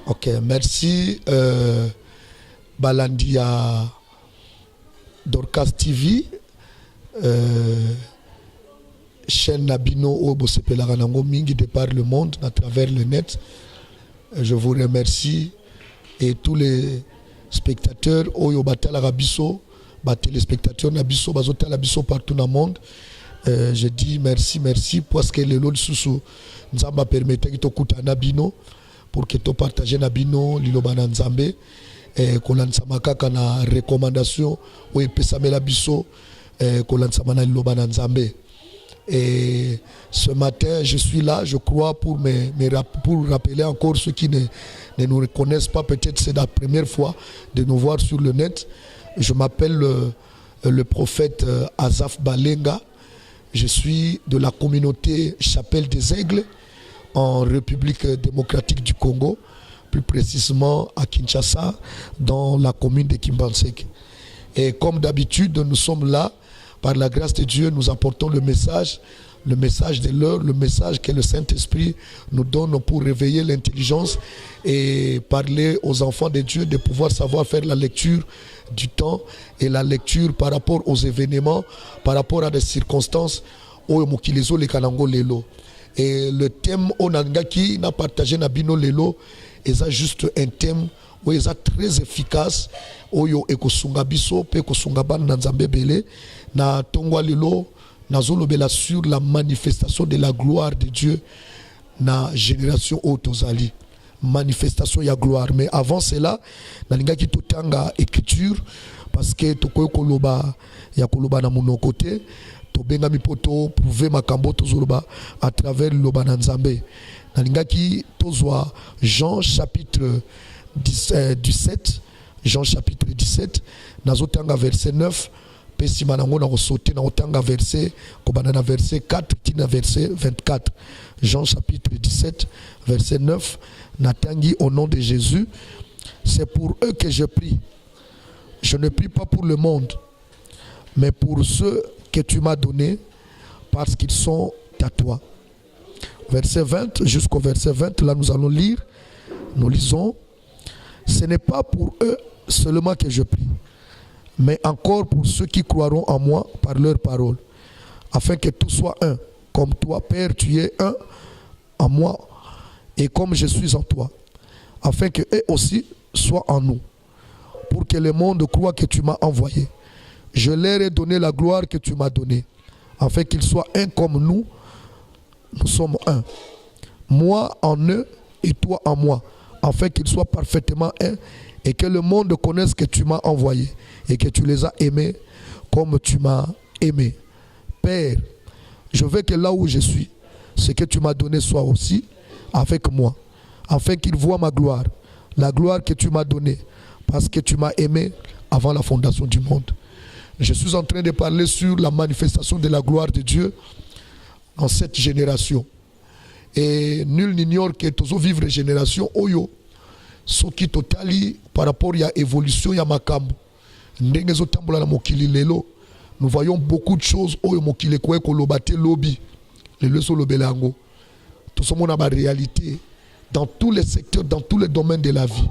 Ok, merci Balandia Dorcas TV, chaîne Nabino Obo Sepelaranango Mingi de par le monde à travers le net. Je vous remercie et tous les spectateurs Oyo Batala Rabiso, téléspectateurs Nabiso, Bazota Labiso partout dans le monde. Je dis merci parce que le lot sous nous a permis de t'écouter Nabino pour que tu partages Nabino Lilobana Nzambe et qu'on lance na recommandation ou epesamela biso qu'on lance na Lilobana Nzambe. Et ce matin, je suis là, je crois, pour rappeler encore ceux qui ne nous reconnaissent pas. Peut-être c'est la première fois de nous voir sur le net. Je m'appelle le prophète Azaf Balenga. Je suis de la communauté Chapelle des Aigles en République démocratique du Congo, plus précisément à Kinshasa, dans la commune de Kimbansek. Et comme d'habitude, nous sommes là. Par la grâce de Dieu, nous apportons le message de l'heure, le message que le Saint-Esprit nous donne pour réveiller l'intelligence et parler aux enfants de Dieu de pouvoir savoir faire la lecture du temps et la lecture par rapport aux événements, par rapport à des circonstances. Et le thème Onangaki n'a partagé Nabino Lelo, et ça juste un thème où il est très efficace. Oyo ekosunga biso pe kosunga ban na Nzambe belé na tongwa lelo na zolobela sur la manifestation de la gloire de Dieu na génération otozali manifestation ya gloire. Mais avant cela na linga ki totanga écriture parce que tokoyo koloba ya koloba na mono côté to benga mipoto prouver makambo tozoloba à travers loba na Nzambe na linga ki tozwa Jean chapitre 17. Jean chapitre 17, nazotanga verset 9, pesimanango na sauter na otanga verset kobana verset 4 tina verset 24. Jean chapitre 17, verset 9, natangi au nom de Jésus, c'est pour eux que je prie. Je ne prie pas pour le monde, mais pour ceux que tu m'as donnés, parce qu'ils sont à toi. Verset 20 jusqu'au verset 20, là nous allons lire, nous lisons. Ce n'est pas pour eux seulement que je prie, mais encore pour ceux qui croiront en moi par leur parole, afin que tout soit un, comme toi, Père, tu es un en moi, et comme je suis en toi, afin que eux aussi soient en nous, pour que le monde croie que tu m'as envoyé. Je leur ai donné la gloire que tu m'as donnée, afin qu'ils soient un comme nous sommes un. Moi en eux et toi en moi, afin qu'ils soient parfaitement un et que le monde connaisse que tu m'as envoyé et que tu les as aimés comme tu m'as aimé. Père, je veux que là où je suis, ce que tu m'as donné soit aussi avec moi, afin qu'ils voient ma gloire, la gloire que tu m'as donnée, parce que tu m'as aimé avant la fondation du monde. Je suis en train de parler sur la manifestation de la gloire de Dieu en cette génération. Et nul n'ignore que tous vivre une génération oyo ce qui totali par rapport à l'évolution ya makambo ndengezo tambola na mokili lelo. Nous voyons beaucoup de choses oyo mokili ko kolobate lobby lelo so lobelango tout ce monde a ba réalité dans tous les secteurs, dans tous les domaines de la vie.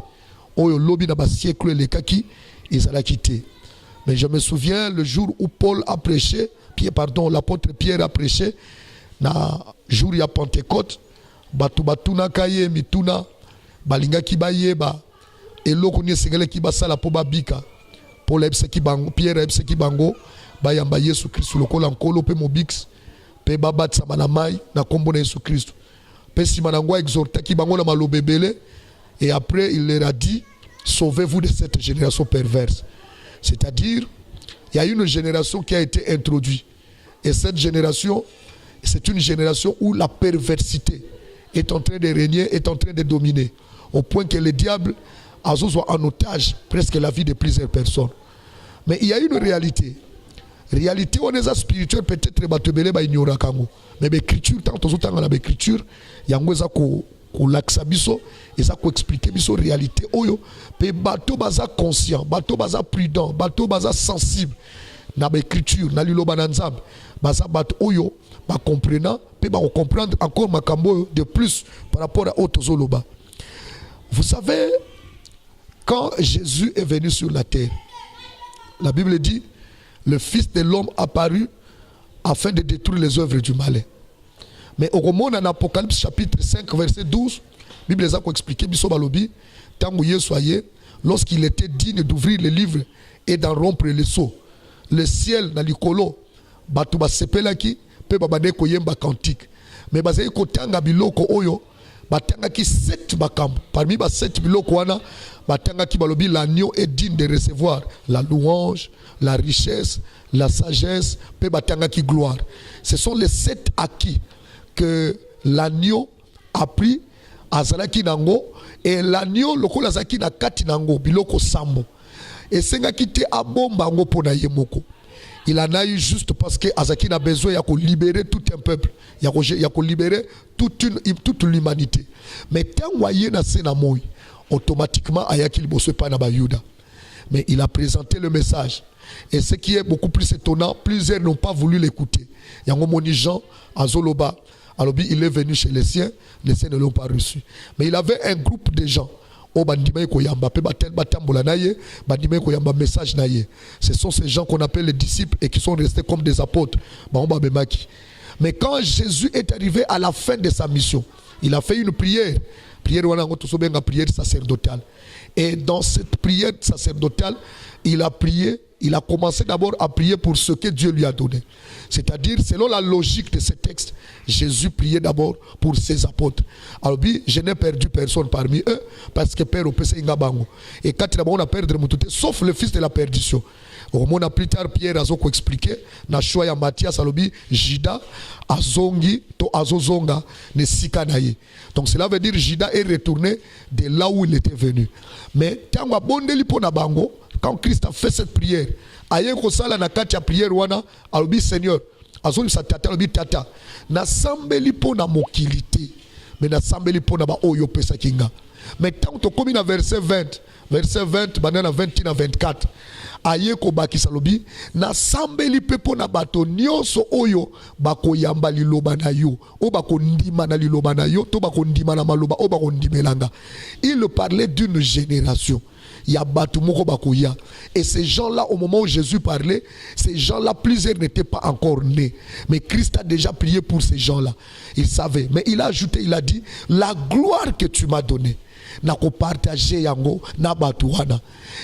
Oyo lobby na ba siècle les kaki ils allaient quitter. Mais je me souviens le jour où Paul a prêché, l'apôtre Pierre a prêché na jour ya Pentecôte, batu na kaye mituna balinga ki bayeba eloko ni sengele ki basala po babika Paul ebse ki bango, Pierre ebse ki bango bayamba Yesu Kristo lokola nkolo pe mobix pe babatsa na mai na kombo na Yesu Kristo pe simanangwa exhorta ki bango na malobebele. Et après il leur a dit sauvez-vous de cette génération perverse. C'est-à-dire il y a une génération qui a été introduite et cette génération c'est une génération où la perversité est en train de régner, est en train de dominer, au point que le diable a soit en otage presque la vie de plusieurs personnes. Mais il y a une réalité. Réalité, on est spirituel, peut-être mais l'écriture, tant que vous avez l'écriture, il y a un laksa biso et ça ko expliquer biso réalité oyo pe bato baza conscient, bato baza prudent, bato baza sensible na ba écriture na liloba na Nzambe baza bato oyo ba comprenant pe ba comprendre encore makambo de plus par rapport à autres zoloba. Vous savez, quand Jésus est venu sur la terre, la Bible dit, le Fils de l'homme apparut afin de détruire les œuvres du malin. Mais au moment en Apocalypse chapitre 5 verset 12, la Bible a expliqué, lorsqu'il était digne d'ouvrir le livre et d'en rompre les sceaux, le ciel na likolo batu basepelaki pe babane koyemba cantique. Mais bazali kotanga biloko oyo batanga ki 7 bakambo. Parmi ba 7 biloko wana batanga ki balobi l'agneau est digne de recevoir la louange, la richesse, la sagesse, pe batanga ki gloire. Ce sont les 7 acquis que l'agneau a pris à Zalaki Nango, et l'agneau lokola zaki na kati nango biloko sambo. Et senga kite abomba ngo pona yemoko. Il en a eu juste parce que Azaki a besoin de libérer tout un peuple, il a libérer toute l'humanité. Mais tant que na senamoy, automatiquement ayaki bosse pas na bayuda. Mais il a présenté le message. Et ce qui est beaucoup plus étonnant, plusieurs n'ont pas voulu l'écouter. Yango moni Jean Azoloba, alors il est venu chez les siens ne l'ont pas reçu. Mais il avait un groupe de gens. Ce sont ces gens qu'on appelle les disciples et qui sont restés comme des apôtres. Mais quand Jésus est arrivé à la fin de sa mission, il a fait une prière. Prière sacerdotale. Et dans cette prière sacerdotale, il a prié. Il a commencé d'abord à prier pour ce que Dieu lui a donné. C'est-à-dire, selon la logique de ce texte, Jésus priait d'abord pour ses apôtres. Alors, je n'ai perdu personne parmi eux, parce que Père au PC Ingabango. Et quand on a perdu tout, sauf le fils de la perdition. Au moment plus tard, Pierre a expliqué, na choix Matthias alobi, Jida, Azongi, to Azozonga, ne Sikanaye. Donc cela veut dire Jida est retourné de là où il était venu. Mais tant que bondeli pona bango, quand Christ a fait cette prière, aye ko sala na kati ya prière wana, alobi Seigneur, azoli sa tata alobi tata, na sambeli pona mokilité, mais na sambeli pona ba oyo pesa kinga. Mais tant que comme na verset 20, banana 21 à 24, aye ko bakisa lobi, na sambeli pepo na bato nyonso oyo bako yamba liloba na yo, o bako ndima na liloba na yo, to bako ndima na maloba, o bako ndimelanga. Il parlait d'une génération. Il y a Batu Moko Bakoya. Et ces gens-là, au moment où Jésus parlait, ces gens-là, plusieurs n'étaient pas encore nés. Mais Christ a déjà prié pour ces gens-là. Il savait. Mais il a ajouté, il a dit, la gloire que tu m'as donnée, n'a pas partagé yango na batuana.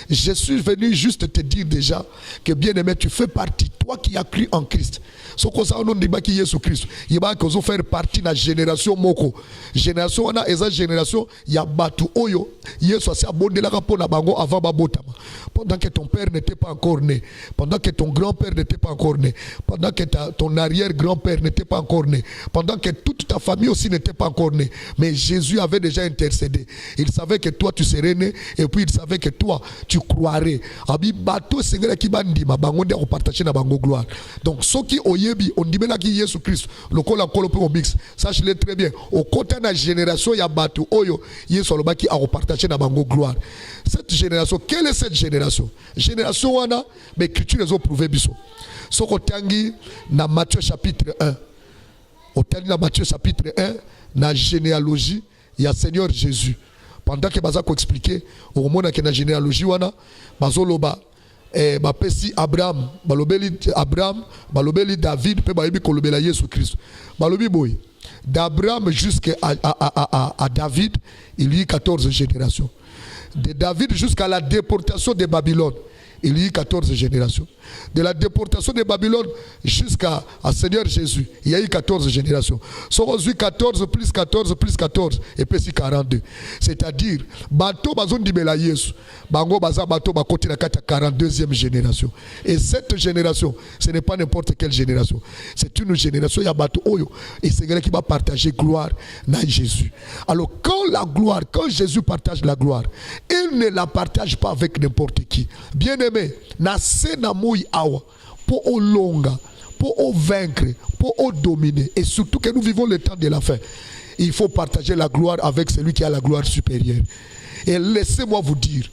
Je suis venu juste te dire déjà que bien aimé, tu fais partie, toi qui as cru en Christ. Ce qu'on sait on dit qui Jésus Christ, il va que vous faire partie de la génération moko. Génération wana eza génération ya batu oyo Yesu asi abondela ka na bango avant babotama. Pendant que ton père n'était pas encore né, pendant que ton grand-père n'était pas encore né, pendant que ton arrière-grand-père n'était pas encore né, pendant que toute ta famille aussi n'était pas encore née, mais Jésus avait déjà intercédé. Il savait que toi tu serais né et puis il savait que toi tu croirais. Abi bato sengela ki bandima bango nde ko partager na bango gloire. Donc soki oyebi ondimela ki Yesu Christ lokola kolope obix. Sache-le très bien. Au côté de la génération ya bato oyo Yesu alobaki a partager na bango gloire. Cette génération, quelle est cette génération? Génération wana mais écriture les ont prouvé biso. Soko tangi na Matthieu chapitre 1. Au tangi na Matthieu chapitre 1 na généalogie ya Seigneur Jésus. Pendant que baza ko expliquer au moment que na généalogie wana bazoloba bapesi Abraham balobeli David pe bayebi kolobela Yesu Christ balobi boy d'Abraham jusqu'à David il y a 14 générations. De David jusqu'à la déportation de Babylone il y a 14 générations. De la déportation de Babylone jusqu'à Seigneur Jésus, il y a eu 14 générations. Sont 14 plus 14 plus 14 et puis 42. C'est-à-dire, bateau bazon di bela Yesu, bango baza bateau ba côté la 42e génération. Et cette génération, ce n'est pas n'importe quelle génération. C'est une génération ya bateau oyo et c'est quelqu'un qui va partager gloire na Jésus. Alors quand Jésus partage la gloire, il ne la partage pas avec n'importe qui. Bien aimé, na sena moui awa pour au longa, pour au vaincre, pour au dominer et surtout que nous vivons le temps de la fin. Il faut partager la gloire avec celui qui a la gloire supérieure. Et laissez-moi vous dire,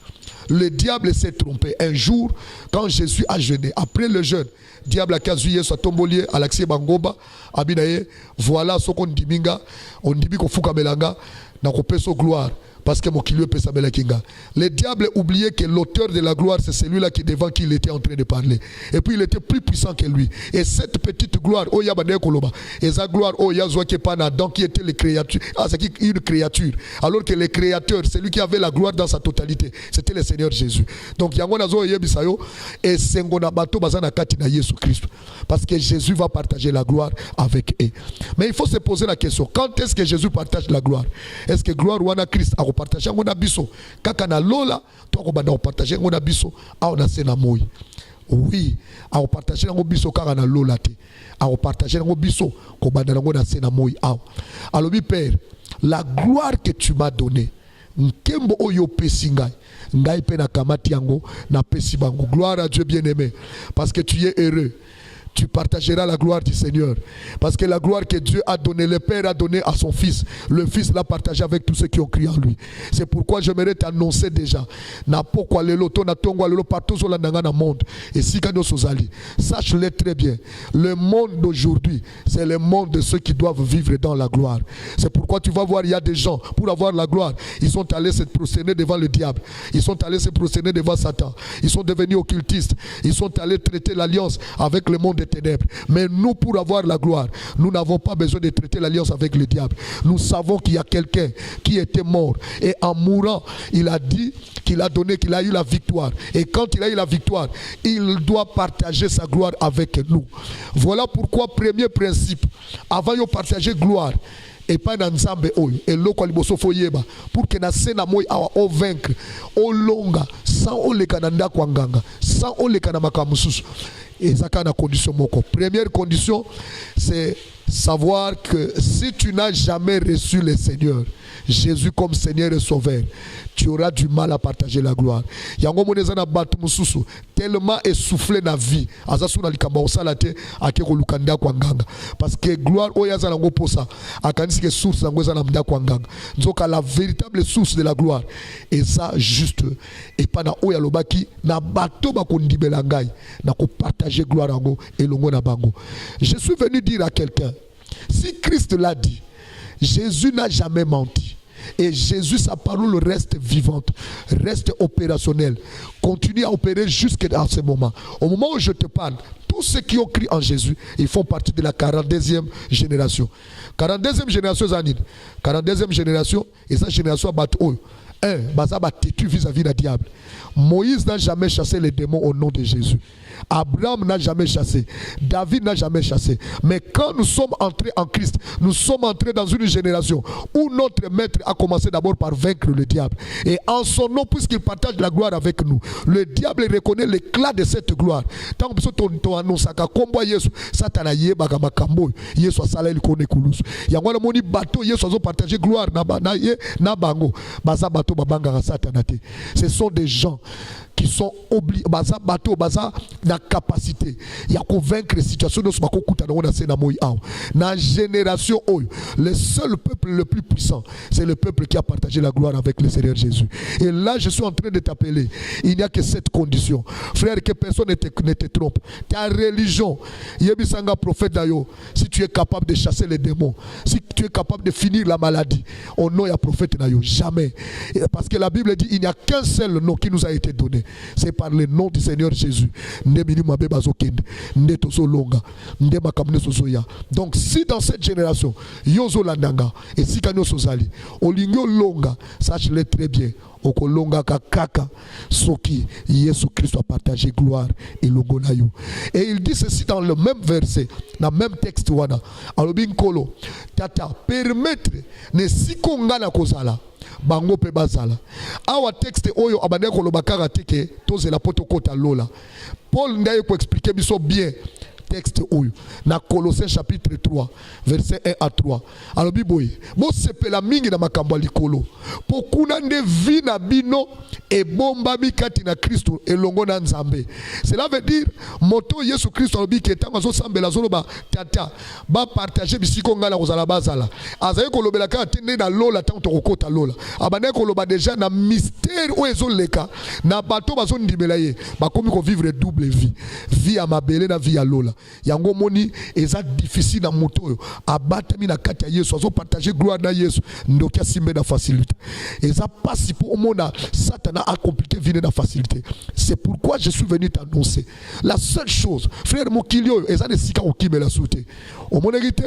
le diable s'est trompé. Un jour, quand Jésus a jeûné, après le jeûne, diable a casouillé soit tombolier à l'accès Bangoba, abinaye, voilà ce qu'on dit minga, on dit qu'on fouka melanga, n'a coupé son gloire. parce que mon kilio peut s'abeler kinga. Le diable oubliait que l'auteur de la gloire, c'est celui-là qui devant qui il était en train de parler. Et puis il était plus puissant que lui. Et cette petite gloire, oh yabane koloba, et sa gloire, oh yazwa qui pana, donc qui était les créatures, c'est une créature. Alors que le créateur, celui qui avait la gloire dans sa totalité, c'était le Seigneur Jésus. Donc yangona zo yebisayo et sengona bato bazana kati na Jésus Christ, parce que Jésus va partager la gloire avec eux. Mais il faut se poser la question, quand est-ce que Jésus partage la gloire? Est-ce que gloire wana Christ a partager ngona biso kaka na lola to ko banda partager ngona biso a on a sena moi? Oui, a partager ngo biso kaka na lola te, a partager ngo biso ko banda ngona sena moi a. Alobi Père, la gloire que tu m'as donnée, nkembo oyo pesinga ngai pe na kamati yango na pesi bango. Gloire à Dieu bien-aimé, parce que tu es heureux. Tu partageras la gloire du Seigneur. Parce que la gloire que Dieu a donnée, le Père a donné à son Fils. Le Fils l'a partagé avec tous ceux qui ont crié en lui. C'est pourquoi j'aimerais t'annoncer déjà. Et si sache-le très bien. Le monde d'aujourd'hui, c'est le monde de ceux qui doivent vivre dans la gloire. C'est pourquoi tu vas voir, il y a des gens, pour avoir la gloire, ils sont allés se prosterner devant le diable. Ils sont allés se prosterner devant Satan. Ils sont devenus occultistes. Ils sont allés traiter l'alliance avec le monde des ténèbres. Mais nous, pour avoir la gloire, nous n'avons pas besoin de traiter l'alliance avec le diable. Nous savons qu'il y a quelqu'un qui était mort. Et en mourant, il a dit qu'il a donné, qu'il a eu la victoire. Et quand il a eu la victoire, il doit partager sa gloire avec nous. Voilà pourquoi, premier principe, avant de partager gloire, et pas dans Nzambe oyo et loko liboso foyeba pour que na sena moy awa o vaincre o longa sans o lekana ndako nganga sans o lekana makamususu et ça kana condition moko. Première condition, c'est savoir que si tu n'as jamais reçu le Seigneur Jésus comme Seigneur et Sauveur, tu auras du mal à partager la gloire. Yango monezana batu mususu tellement essoufflé na vie azasu na likamba osalate akeko lukanda kwa nganga parce que gloire oyaza nango posa akanisi ke source nango za na mda kwa nganga nzoka la véritable source de la gloire et ça juste et pas na oya lobaki na bato bakondibela ngai na ko partager gloire nango elongo na bango. Je suis venu dire à quelqu'un, si Christ l'a dit, Jésus n'a jamais menti. Et Jésus, sa parole reste vivante, reste opérationnelle, continue à opérer jusqu'à ce moment. Au moment où je te parle, tous ceux qui ont cru en Jésus, ils font partie de la 42e génération. 42e génération, Zanine. 42e génération, et sa génération bat haut. Bazaba têtu vis-à-vis du diable. Moïse n'a jamais chassé les démons au nom de Jésus. Abraham n'a jamais chassé. David n'a jamais chassé. Mais quand nous sommes entrés en Christ, nous sommes entrés dans une génération où notre maître a commencé d'abord par vaincre le diable. Et en son nom, puisqu'il partage la gloire avec nous, le diable reconnaît l'éclat de cette gloire. Tant que tu annonces que combat Yesu, Satan yeba kama kambo, Yesu asala il connaît kulus. Yangwana moni bateau Yesu azo partager gloire na bango. Baza bateau babanga Satanate. Ce sont des gens qui sont obligés, baza bateau baza na capacité ya convaincre les situations de ce bako kuta na sena moi aw. Na génération oyo, le seul peuple le plus puissant, c'est le peuple qui a partagé la gloire avec le Seigneur Jésus. Et là, je suis en train de t'appeler. Il n'y a que cette condition. Frère, que personne ne te trompe. Ta religion, Yebisanga prophète d'ailleurs, si tu es capable de chasser les démons, si tu es capable de finir la maladie, au nom de prophète d'ailleurs, jamais. Parce que la Bible dit, il n'y a qu'un seul nom qui nous a été donné. C'est par le nom du Seigneur Jésus. Donc si dans cette génération yozo landanga et si kanyo sozali olingo longa, sache-le très bien, okolonga kaka soki Yesu Christ a partagé gloire et logo na yo. Et il dit ceci dans le même verset, dans le même texte wana alobinkolo tata permettre ne sikonga na kozala bango pe bazala. Awa texte oyo abande koloba kaka teke tozela poto kota lola. Paul ndaye ko expliquer biso bien texte oyo na Colossiens chapitre 3 verset 1 à 3. Alors biboye bo sepela mingi na makambo likolo pokuna nde vi na bino e bomba mikati na Kristo elongo na Nzambe. Cela veut dire moto Yesu Kristo alobi ke tango zo sambela zo ba tata ba partager bisiko ngala kozala bazala azaye kolobela ka tende na lola tango to kokota lola abane koloba déjà na mystère o ezoleka na bato bazo ndimela ye bakomi ko vivre double vie, vie à mabele na vie à lola. yango moni eza difficile na moto abatami na kati ya Yesu azo partager gloire na Yesu ndokia simbe na facilité eza pas pour mona Satan a compliqué vine na facilité. C'est pourquoi je suis venu t'annoncer la seule chose frère mokilio eza ne sika okimela souté au monérité.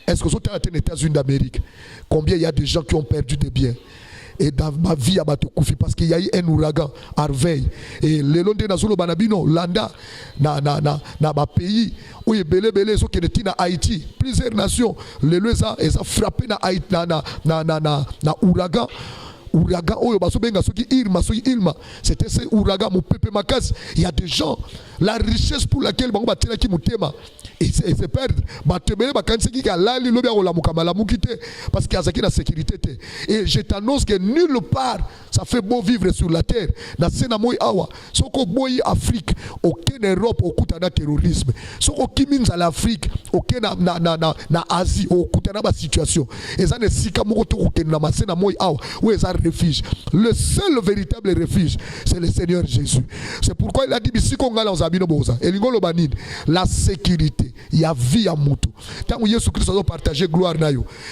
Est-ce que vous êtes aux États-Unis d'Amérique? Combien il y a de gens qui ont perdu des biens? Et dans ma vie, parce qu'il y a eu un ouragan, Harvey. Et le long de Nazolo Banabino, Landa, na pays, où il y a belé, ceux qui étaient en Haïti, plusieurs nations, les lois, ils ont frappé na Haïti, na ouragan. Ouragan, c'était ce ouragan, mon pépé makas. Il y a des gens, la richesse pour laquelle et c'est perdre. Parce qu'il y a la sécurité. Et je t'annonce que nulle part, ça fait beau vivre sur la terre. Dans Afrique, aucune Europe, aucun terrorisme. Si on à l'Afrique, aucun na Asie, aucune situation. Et ça ne s'y refuge. Le seul véritable refuge, c'est le Seigneur Jésus. C'est pourquoi il a dit la sécurité, il y a vie à Moutou. Quand Jésus Christ a partagé gloire,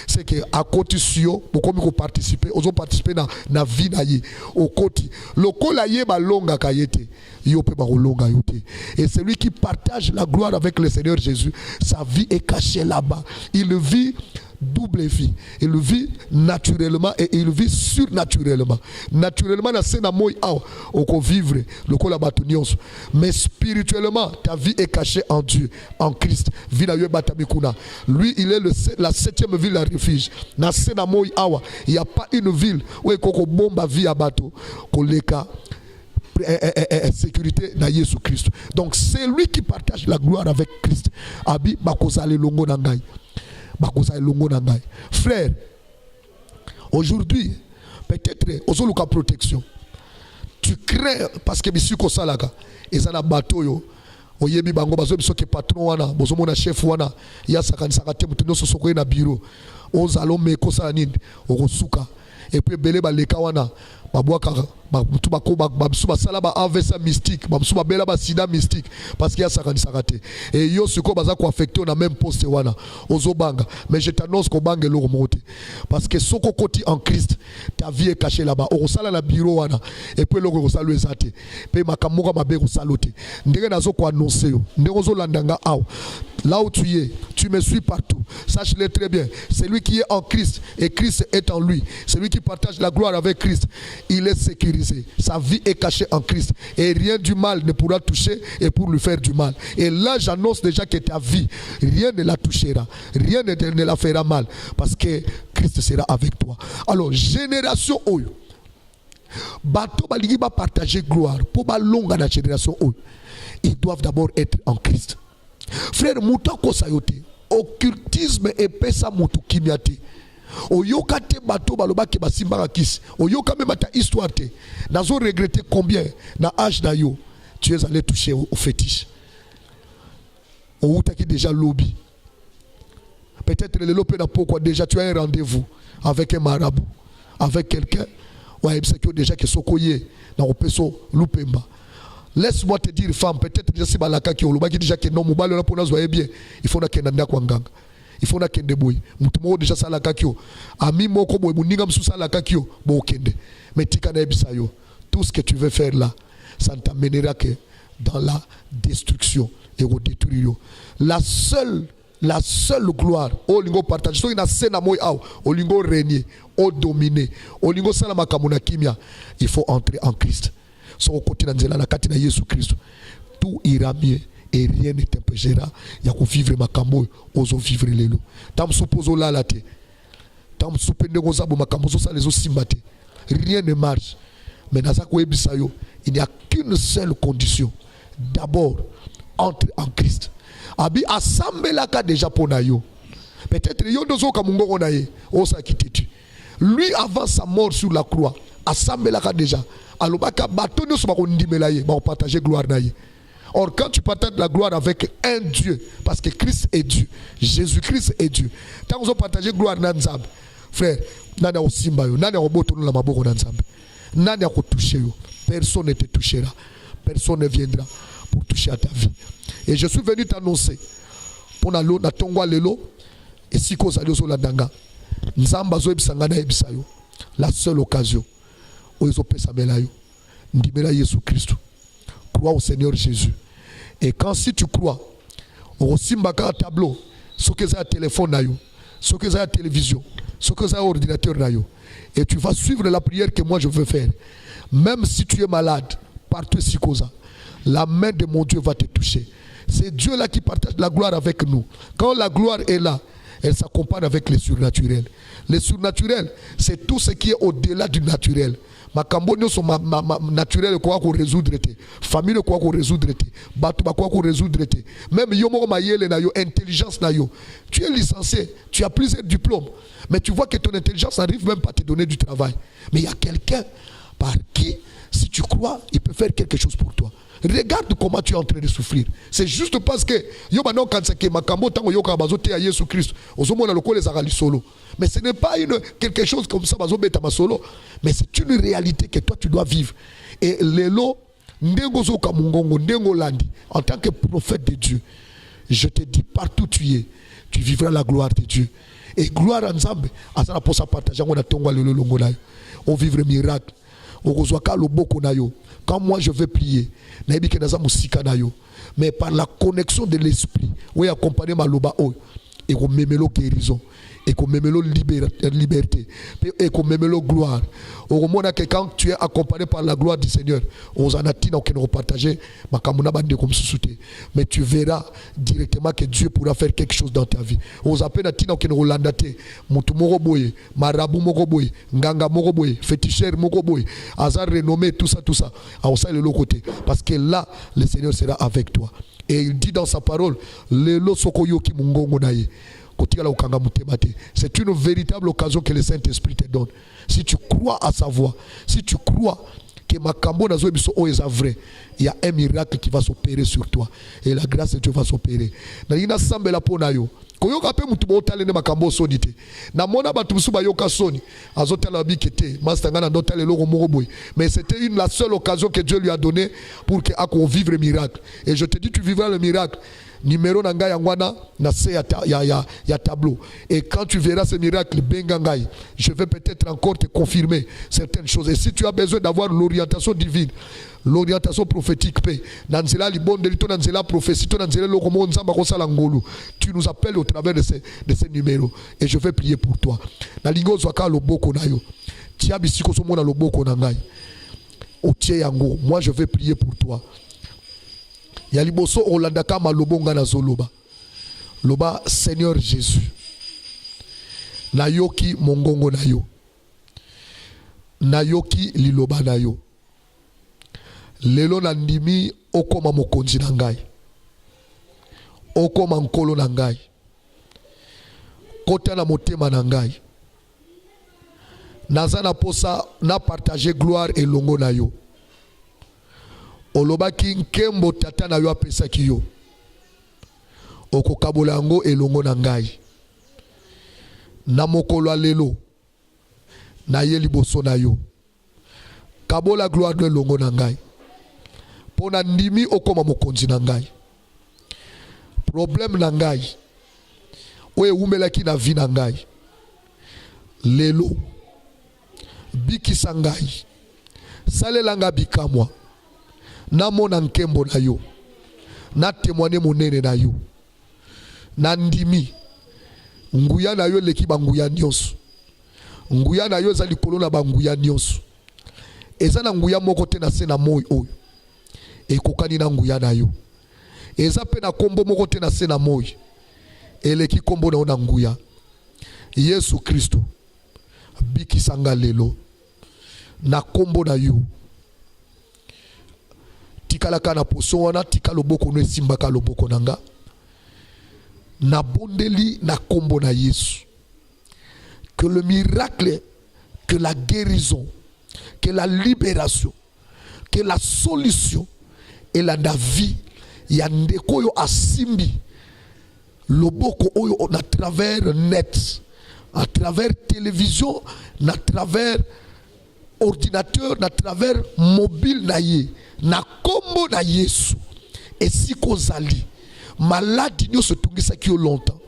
c'est que à côté sio, beaucoup de participer, ils ont participé dans la vie naïe. Au côté, le colaïe balonga kayete, yope balonga yote. Et celui qui partage la gloire avec le Seigneur Jésus, sa vie est cachée là-bas. Il vit double vie. Il vit naturellement et il vit surnaturellement. Naturellement, la scène à moi, on vivre le col mais spirituellement, ta vie est cachée en Dieu, en Christ. Lui, il est la 7e ville à refuge. La scène à moi, il n'y a pas une ville où il y a une bombe à vie à bateau. Sécurité dans Jésus Christ. Donc, c'est lui qui partage la gloire avec Christ. Abi bakozale longo nangai. Frère, aujourd'hui, peut-être aux cas protection. Tu crains parce que monsieur Kosalaka, et ça na bateau yo. Oyebi bango bazo biso ke patron wana, bozo mona chef wana, ya sakate mutuno sosoko na bureau. Ozalo meko sa nini, okosuka. Et puis belé ba leka wana, babwaka tout babiso basala ba avesa mystique, babiso babela ba sida mystique parce qu'il y a sakate. Et yo siko baza ko affecté on a même poste wana. Ozobanga, mais je t'annonce ko bange lo remonter parce que soko koti en Christ, ta vie est cachée là-bas. Orosala la bureau wana et puis lo rosalo ezate. Pe makamoka mabe rosalote. Ndenge nazo ko annoncer yo. Ndenge zo landanga aw. Là où tu es, tu me suis partout. Sache-le très bien. Celui qui est en Christ et Christ est en lui. Celui qui partage la gloire avec Christ, il est sécurisé. Sa vie est cachée en Christ. Et rien du mal ne pourra toucher et pour lui faire du mal. Et là, j'annonce déjà que ta vie, rien ne la touchera. Rien ne la fera mal. Parce que Christ sera avec toi. Alors, génération Oyo. Bato baligi ba partager gloire. Pour ba longa la génération Oyo. Ils doivent d'abord être en Christ. Frère, moutako sayote, occultisme et pesa mutu kimiate. Oyoka te bato baloba ke basimbaka kisi. Oyoka même ta histoire te. Nazo regretter combien na âge na yo tu es allé toucher au fétiche. Outaki déjà lobby. Peut-être le lopé na pourquoi déjà tu as un rendez-vous avec un marabout, avec quelqu'un. Ouais, c'est que déjà que sokoye na opeso lupemba. Laisse-moi te dire, femme, peut-être déjà si balaka ki oloba ki déjà que non mobile là pour nous voyer bien, il faut na kenda kwa nganga. Il faut na kende boy. Mutumo déjà salaka ki o. Ami moko boy muninga msu salaka ki o, bo kende. Mais tika na ebisa yo. Tout ce que tu veux faire là, ça ne t'amènera que dans la destruction et au détruire. La seule gloire, au lingo partage, so ina sena moy au, au lingo régner, au dominer, au lingo salama kamuna kimia, il faut entrer en Christ. Son côté dans la katina Jésus Christ, tout ira mieux et rien ne t'empêchera. Il y a qu'on vivre makambo, oso vivre les loups. Tam supposo la late, tam supende gozabo makambo so les osimbate. Rien ne marche. Mais dans ça il n'y a qu'une seule condition. D'abord, entre en Christ. Abi assemble la ka déjà pour nayo. Peut-être yo dozo kamungo onaye, osa kitetu. Lui avant sa mort sur la croix, assemble la ka déjà. Alors, on partage gloire. Or, quand tu partages la gloire avec un Dieu, parce que Christ est Dieu, Jésus-Christ est Dieu, quand on partage gloire, frère, personne ne te touchera, personne ne viendra pour toucher à ta vie. Et je suis venu t'annoncer pour na tongwa lelo et si ko zali zo la danga nzamba zo ebisanga na ebisa yo la seule occasion où ils ont pesa belayo ndimela Jésus Christ. Crois au Seigneur Jésus. Et quand si tu crois au simbaka tableau ce que ça téléphone na yo, ce que ça télévision, ce que ça ordinateur na yo, et tu vas suivre la prière que moi je veux faire. Même si tu es malade, partout si causa, la main de mon Dieu va te toucher. C'est Dieu là qui partage la gloire avec nous. Quand la gloire est là, elle s'accompagne avec les surnaturels. Les surnaturels, c'est tout ce qui est au-delà du naturel. Ma cambonio sont naturel quoi qu'on résoudre. Famille quoi qu'on résoudre. Batou quoi qu'on résoudre. Même yomo mayele na yo intelligence na yo. Tu es licencié, tu as plusieurs diplômes, mais tu vois que ton intelligence n'arrive même pas à te donner du travail. Mais il y a quelqu'un par qui, si tu crois, il peut faire quelque chose pour toi. Regarde comment tu es en train de souffrir. C'est juste parce que yo maintenant quand c'est que makambo tango yo ka bazote à Jésus Christ, ozomona loko les arali solo. Mais ce n'est pas quelque chose comme ça bazo beta solo, mais c'est une réalité que toi tu dois vivre. Et lelo ndengo zo ka mungongo ndengo landi en tant que prophète de Dieu, je te dis partout tu es, tu vivras la gloire de Dieu. Et gloire à Nzambe, azana posa partager on a tongwa lelo longo na yo. On vivre miracle. Okozwaka loboko na yo. Quand moi je vais prier, mais par la connexion de l'esprit, oui, accompagner ma loba, et qu'on mémelo guérison, et qu'on mémelo liberté, et qu'on mémelo gloire. Au moment que quand tu es accompagné par la gloire du Seigneur, on a dit qu'on va partager, mais tu verras directement que Dieu pourra faire quelque chose dans ta vie. On appelle Tina qu'on va landate, Mutumoroboye, Marabu Moroboye, Nganga Moroboye, Féticheur Moroboye, Hazard renommé, tout ça, on sait le l'autre côté. Parce que là, le Seigneur sera avec toi. Et il dit dans sa parole, Lelo Sokoyo ki mungongo naye. C'est une véritable occasion que le Saint-Esprit te donne. Si tu crois à sa voix, si tu crois que Makambo Nazo Ebiso est vrai, il y a un miracle qui va s'opérer sur toi. Et la grâce de Dieu va s'opérer. Nalina sambela pona yo. Koyoka pe mutu bo talene makambo soni te. Na mona batu musu ba yoka soni. Azotala bikete, mastanga na tale loko moroboy. Mais c'était la seule occasion que Dieu lui a donnée pour que qu'on vive le miracle. Et je te dis tu vivras le miracle. Numéro nanga yangwana na se ya tableau. Et quand tu verras ce miracle bengangai, je vais peut-être encore te confirmer certaines choses. Et si tu as besoin d'avoir l'orientation divine, l'orientation prophétique, tu nous appelles au travers de ces numéros et je vais prier pour toi. Moi je vais prier pour toi. Loba Seigneur Jésus, nayoki mongongo nayo, nayoki liloba nayo. Lelo nandimi okoma mokonzi na ngai, okoma nkolo na ngai, kota na motema na ngai, naza na posa na partager gloire elongo na yo. Olobaki nkembo tata na yo apesaki yo, okokabola yango elongo na ngai. Na mokolo lelo na ye liboso na yo, kabola gloire de elongo na ngai. Pona ndimi okoma mokonzi na ngai. Problème na ngai oye umelaki na vie na ngai, lelo bikisa ngai, salelanga bikamwa, na mona nkembo na yo, na témoigner monene na yo, na ndimi nguya na yo leki banguya nyonso, nguya na yo za likolo na banguya nyonso, eza na nguya moko te na se na moi oyo ekokani na nguya na yo, eza pe na kombo moko te na se na moi eleki kombo na ona nguya. Yesu Kristo bikisanga lelo na kombo na yo, tikalaka na poso wana, tika loboko no esimbaka loboko nanga, na bondeli na kombo na Yesu, que le miracle, que la guérison, que la libération, que la solution et la vie ya ndeko yo asimbi loboko oyo à travers net, à travers télévision, à travers ordinateur, à travers mobile na ye, na kombo na Yesu, et si kozali Maladie nous se tungisa qui longtemps.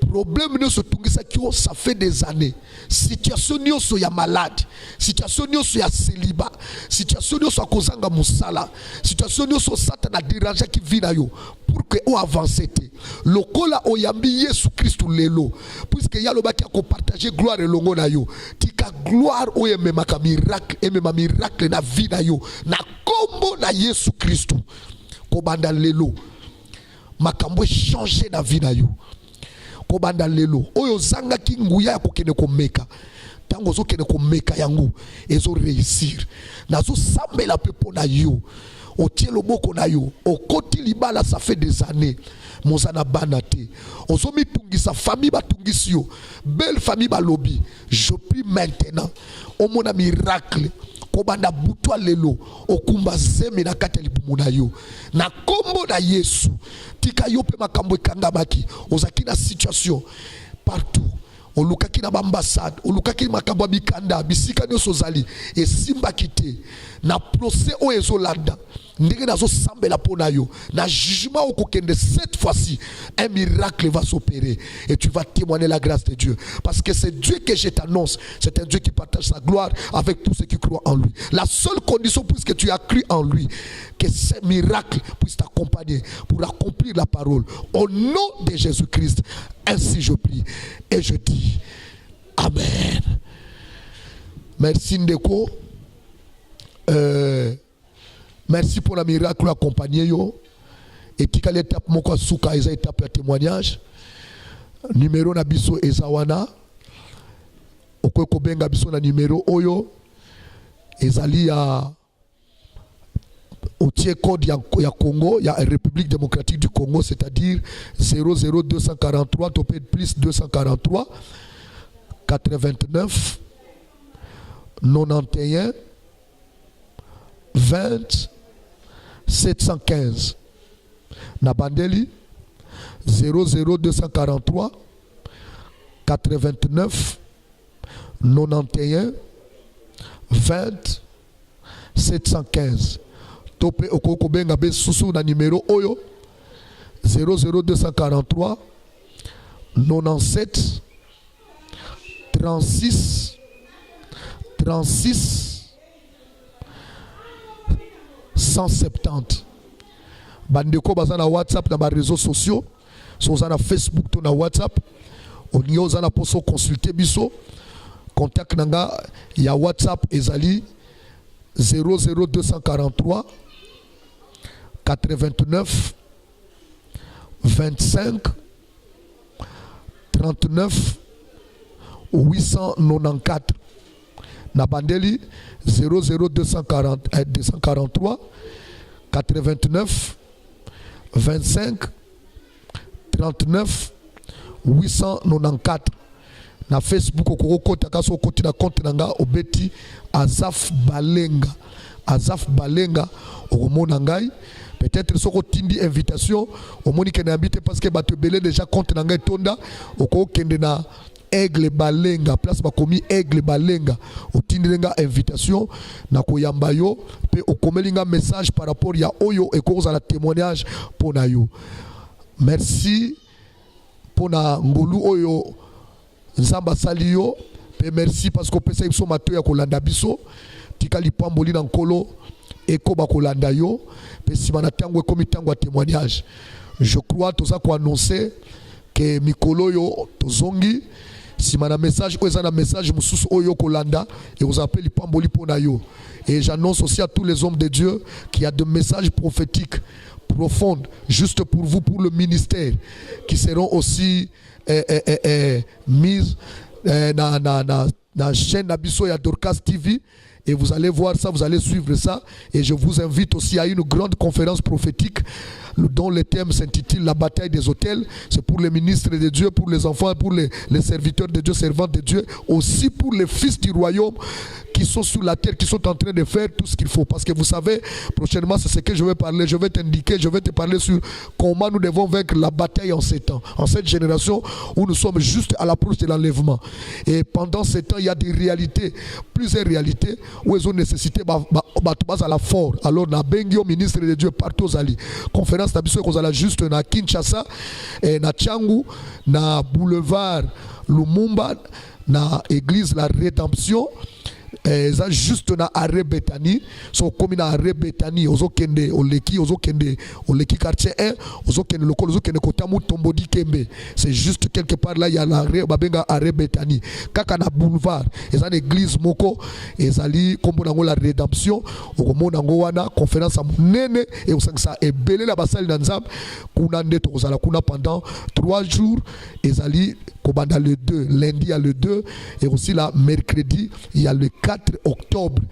Problème nous se tungisa qui ça fait des années. Situation nous so ya malade. Situation nous so ya célibat. Situation nous so kozanga musala. Situation nous so satana déranger qui vit na yo pour que on avance te. Lokola oyambi Yesu Christ lelo. Puisque ya lo baki ko partager gloire longo na yo. Tika gloire oyeme maka miracle, emema miracle na vie na yo. Na kombo na Yesu Christ. Ko banda lelo. Makambo changer na vie na yo. Kobanda lelo oyo zanga ki nguya ya kokene komeka tango zo kene komeka yango ezo réussir nazo sambela pepo na yo otie loboko na yo okoti libala ça fait des années mozana banate ozo mitungisa famille batungisi yo belle famille balobi je prie maintenant au mona miracle kobanda butwa lelo okumba zeme na kati ya libumu na yo na kombo na Yesu tika yo pe makambo ekangabaki ozaki na situation partout olukaki na ambassade olukaki makambo bikanda bisika nyonso zali esimbaki te na procès o ezolanda ndenge nazo sambela pona yo na jugement okokende cette fois-ci un miracle va s'opérer et tu vas témoigner la grâce de Dieu parce que c'est Dieu que je t'annonce, c'est un Dieu qui partage sa gloire avec tous ceux qui croient en lui. La seule condition puisque tu as cru en lui, que ce miracle puisse t'accompagner pour accomplir la parole au nom de Jésus-Christ. Ainsi je prie et je dis Amen. Merci Ndeko. Merci pour la miracle accompagné yo. Et tika l'étape moko suka eza étape ya témoignage. Numéro na biso ezawana. Okoko benga biso na numéro oyo. Ezali ya otie code ya Congo, ya République démocratique du Congo, c'est-à-dire 00243 topé plus 243 89 91 20 715. Nabandeli 00243 89 91 20 715. Topé okoko benga be susu na numéro oyo 00243 97 36 36 170. Bandeko baza na WhatsApp na ba réseaux sociaux, so za na Facebook to na WhatsApp, onyo za na poso consulter biso. Contact nanga ya WhatsApp ezali 00243 89 25 39 894. Nabandeli 243 89 25 39 894. Na Facebook okoko takaso koti na compte nanga obeti Azaf Balenga. Azaf Balenga okomona ngai. Peut-être soko tindi invitation omoni ke na invité parce que bato belé déjà compte nanga etonda okoko kende na Aigle Balenga, place bakomi Aigle Balenga. Otindenga invitation na koyamba yo pe okomelinga message par rapport ya oyo et cause à la témoignage pour na yo. Merci pour na ngolu oyo nzamba sali yo pe merci parce que pesa biso mato ya kolanda biso tika lipamboli na nkolo eko ba kolanda yo pe simana tango ekomi tango ya témoignage. Je crois toza ko annoncer que mikolo yo tozongi si mon message ou un message mususu oyo kolanda et vous appelez pamboli pona yo. Et j'annonce aussi à tous les hommes de Dieu qu'il y a des messages prophétiques profonds juste pour vous, pour le ministère, qui seront aussi mis dans la chaîne Nabiso et Dorcas TV. Et vous allez voir ça, vous allez suivre ça. Et je vous invite aussi à une grande conférence prophétique dont le thème s'intitule La bataille des autels. C'est pour les ministres de Dieu, pour les enfants, pour les serviteurs de Dieu, servants de Dieu, aussi pour les fils du royaume qui sont sur la terre, qui sont en train de faire tout ce qu'il faut. Parce que vous savez, prochainement, c'est ce que je vais parler. Je vais t'indiquer, je vais te parler sur comment nous devons vaincre la bataille en ces temps, en cette génération où nous sommes juste à l'approche de l'enlèvement. Et pendant ces temps, il y a des réalités, plusieurs réalités, où ils ont nécessité à la fort. Alors, on a Bengio, ministre de Dieu, partout aux alliés. Conférence conférence na biso ekozala juste na Kinshasa, na Tchangu, na boulevard Lumumba, na église La Rédemption. Ça juste na arrêt Bethany, so comme na arrêt Bethany ozokende oleki quartier 1, ozokende lokolo ozokende kotamu Tombodi Kembe. C'est juste quelque part là il y a l'arrêt babenga arrêt Bethany. Kaka na boulevard, eza na église moko ezali kombo nango La Rédemption, okomona nango wana conférence a munene et osangisa ebele la basali na nzambe kuna nde tokozala kuna pendant 3 jours ezali kobanda le 2, lundi il y a le 2 et aussi là mercredi il y a le 4 octobre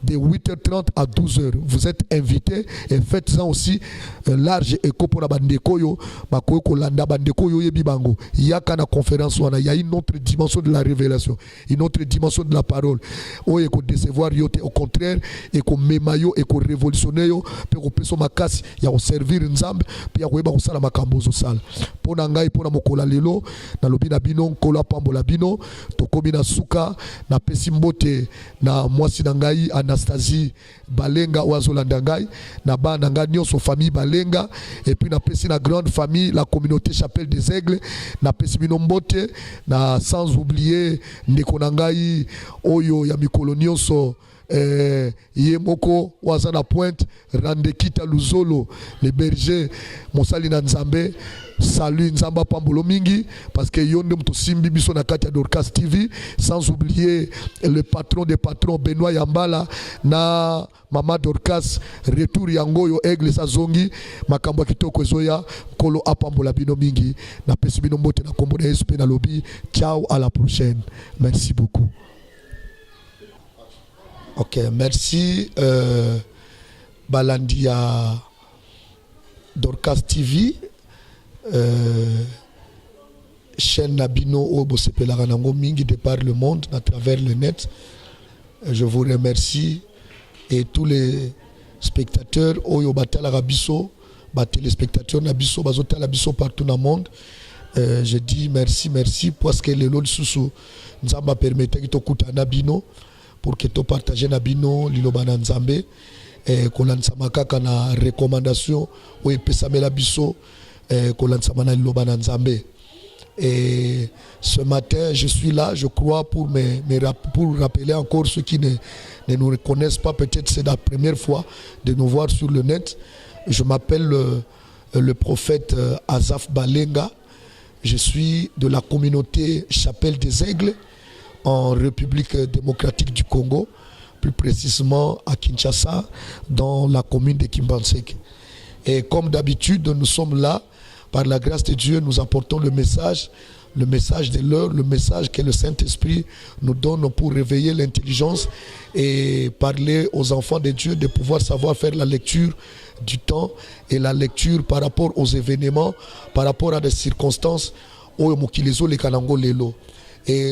de 8h30 à 12h. Vous êtes invités et faites-en aussi large écho pour la bandekoyo, bakoko landa bandekoyo yebibango. Il y a kana conférence wana, il y a une autre dimension de la révélation, une autre dimension de la parole. O eko décevoir yote au contraire eko memayo eko révolutionner yo pe ko peso makasi ya ko servir nzambe pe ya ko yeba ko sala makambo zo sala. Pona ngai pona mokola lelo na lobi na bino kola pambola bino tokomi na suka na pesi mbote na mwasi na ngai Anastasie Balenga Oazolanda ngai na bana ngai nyonso famille Balenga et puis na pesi na grande famille la communauté Chapelle des Aigles na pesi bino mbote na sans oublier ndeko na ngai oyo ya mikolo nyonso Yemoko Wazana Pointe Randekita Luzolo les bergers Mosali na Nzambe. Salut Nzamba Pambolo Mingi parce que yonde mto simbi biso na kati ya Dorcas TV, sans oublier le patron des patrons Benoît Yambala na Mama Dorcas retour yango yo Aigle sa zongi makambo kitoko ezoya kolo apambola bino mingi na pesi bino mbote na kombo na Yesu pe na lobi. Ciao, à la prochaine. Merci beaucoup. OK, merci Balandia Dorcas TV. Chaîne Nabino Obo Sepelaranango Mingi de par le monde à travers le net. Je vous remercie et tous les spectateurs Oyo Batala Rabiso, téléspectateurs Nabiso, Bazota Labiso partout dans le monde. Je dis merci parce que le lot sous Nzamba permettait que tu écoutes Nabino pour que tu partages Nabino, Lilobana Nzambe et qu'on lance makaka na recommandation ou epesamela biso. Et ce matin, je suis là, je crois, pour rappeler encore ceux qui ne nous reconnaissent pas. Peut-être c'est la première fois de nous voir sur le net. Je m'appelle le prophète Azaf Balenga. Je suis de la communauté Chapelle des Aigles en République démocratique du Congo, plus précisément à Kinshasa, dans la commune de Kimbanseke. Et comme d'habitude, nous sommes là. Par la grâce de Dieu, nous apportons le message de l'heure, le message que le Saint-Esprit nous donne pour réveiller l'intelligence et parler aux enfants de Dieu de pouvoir savoir faire la lecture du temps et la lecture par rapport aux événements, par rapport à des circonstances. Et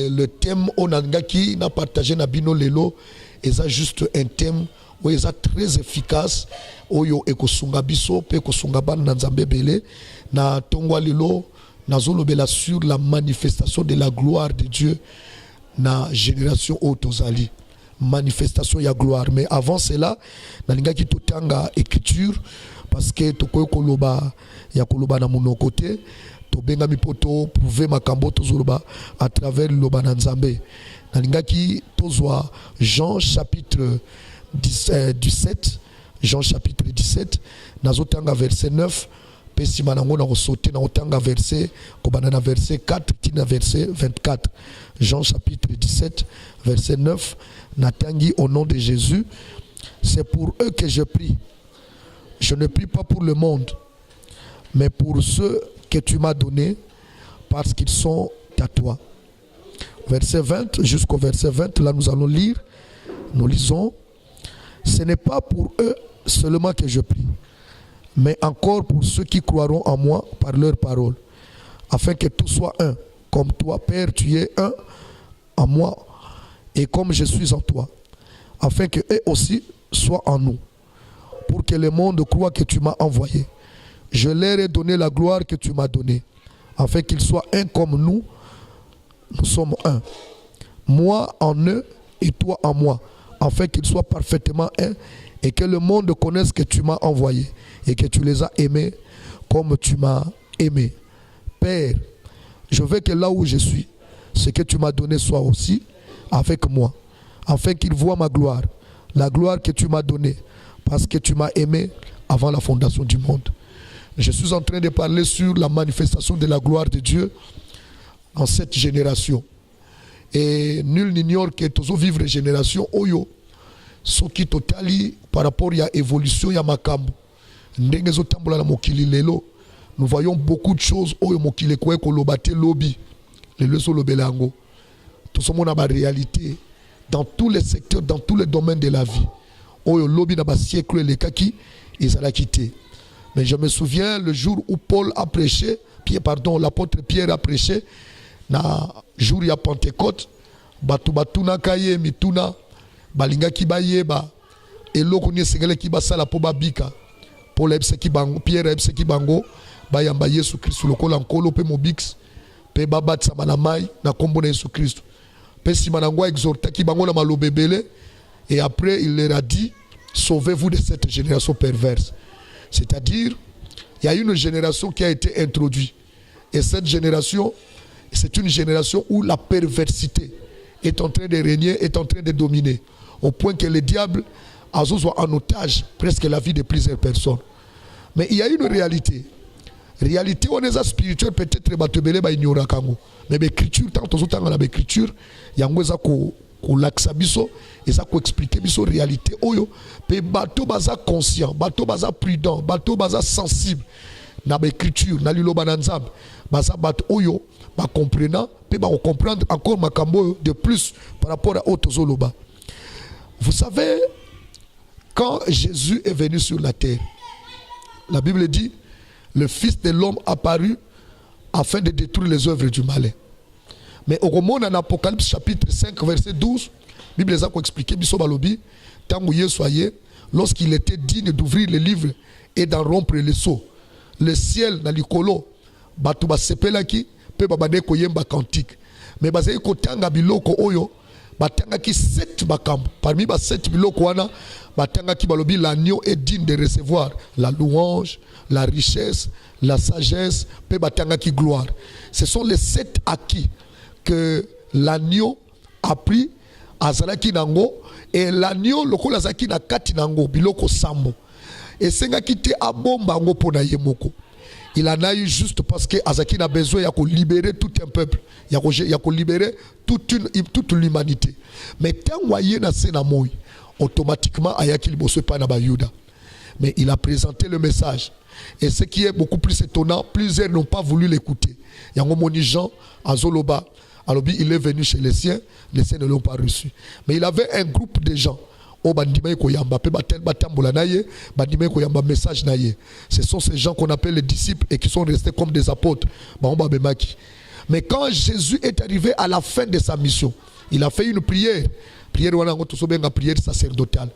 le thème Onangaki n'a partagé Nabino Lelo, et ça juste un thème où ils sont très efficace oyo ekosunga biso pe kosunga ban na nzambe belé na tongwa lelo na zolobela sur la manifestation de la gloire de Dieu na génération otozali manifestation ya gloire. Mais avant cela na lingaki totanga écriture parce que tokoyo koloba ya koloba na mono côté to benga mipoto prouver makambo tozoloba à travers loba na nzambe na lingaki tozwa Jean chapitre 17, Jean chapitre 17, nazotanga verset 9, pesima nango na sauter na otanga verset kobana verset 4 tina verset 24. Jean chapitre 17, verset 9, natangi au nom de Jésus, c'est pour eux que je prie. Je ne prie pas pour le monde, mais pour ceux que tu m'as donnés, parce qu'ils sont à toi. Verset 20 jusqu'au verset 20, là nous allons lire, nous lisons. Ce n'est pas pour eux seulement que je prie, mais encore pour ceux qui croiront en moi par leur parole, afin que tout soit un, comme toi, Père, tu es un en moi, et comme je suis en toi, afin que eux aussi soient en nous, pour que le monde croie que tu m'as envoyé. Je leur ai donné la gloire que tu m'as donnée, afin qu'ils soient un comme nous sommes un. Moi en eux et toi en moi, afin qu'ils soient parfaitement un, et que le monde connaisse que tu m'as envoyé, et que tu les as aimés comme tu m'as aimé. Père, je veux que là où je suis, ce que tu m'as donné soit aussi avec moi, afin qu'ils voient ma gloire, la gloire que tu m'as donnée, parce que tu m'as aimé avant la fondation du monde. Je suis en train de parler sur la manifestation de la gloire de Dieu en cette génération. Et nul n'ignore que tous vivre une génération oyo ce qui totali par rapport à l'évolution ya makambo. Ndengezo tambola na mokili lelo. Nous voyons beaucoup de choses oyo mokili kwe ko lobate lobi. Lelo so lobelango. Tout ce monde a ba réalité dans tous les secteurs, dans tous les domaines de la vie. Oyo lobi na ba siècle les kaki ils allaient quitter. Mais je me souviens le jour où Paul a prêché, l'apôtre Pierre a prêché, na jour ya Pentecôte, batuna kaye mituna, balinga kibayeba, eloko ni sengele ki basala po babika. Paul ebse ki bango, Pierre ebse ki bango, bayamba Yesu Kristo lokola nkolo pe mobix, pe babatsa manamai na kombo na Yesu Kristo. Pe simanangwa exhorta ki bango na malobebele, et après il leur a dit, sauvez-vous de cette génération perverse. C'est-à-dire, il y a une génération qui a été introduite. Et cette génération, c'est une génération où la perversité est en train de régner, est en train de dominer. Au point que le diable a en otage presque la vie de plusieurs personnes. Mais il y a une réalité. Réalité, on est spirituel, peut-être, mais l'écriture, tant que on a l'écriture, il y a kolakisa biso eza ko expliquer biso réalité oyo pe bato baza conscient, bato baza prudent, bato baza sensible na ba écriture na liloba na nzambe baza bato oyo ba comprenant pe ba comprendre encore makambo de plus par rapport à autres zoloba. Vous savez, quand Jésus est venu sur la terre, la Bible dit le Fils de l'homme apparut afin de détruire les œuvres du malin. Mais au roman en Apocalypse chapitre 5 verset 12, la Bible a expliqué lorsqu'il était digne d'ouvrir le livre et d'en rompre les sceaux, le ciel na likolo batu basepelaki pe babane koyemba cantique. Mais bazali kotanga biloko oyo batanga ki 7 bakambo. Parmi ba 7 biloko wana batanga ki balobi l'agneau est digne de recevoir la louange, la richesse, la sagesse, pe batanga ki gloire. Ce sont les 7 acquis que l'agneau a pris à Zalaki Nango, et l'agneau lokola zaki na kati nango biloko sambo et senga kite abomba ngo pona yemoko. Il en a eu juste parce que Azaki a besoin de libérer tout un peuple, il a libérer toute l'humanité. Mais tant voyé na senamoy automatiquement ayaki liboso pa na bayuda. Mais il a présenté le message. Et ce qui est beaucoup plus étonnant, plusieurs n'ont pas voulu l'écouter. Yango moni Jean Azoloba. Alors il est venu chez les siens ne l'ont pas reçu. Mais il avait un groupe de gens. Ce sont ces gens qu'on appelle les disciples et qui sont restés comme des apôtres. Mais quand Jésus est arrivé à la fin de sa mission, il a fait une prière. Prière sacerdotale.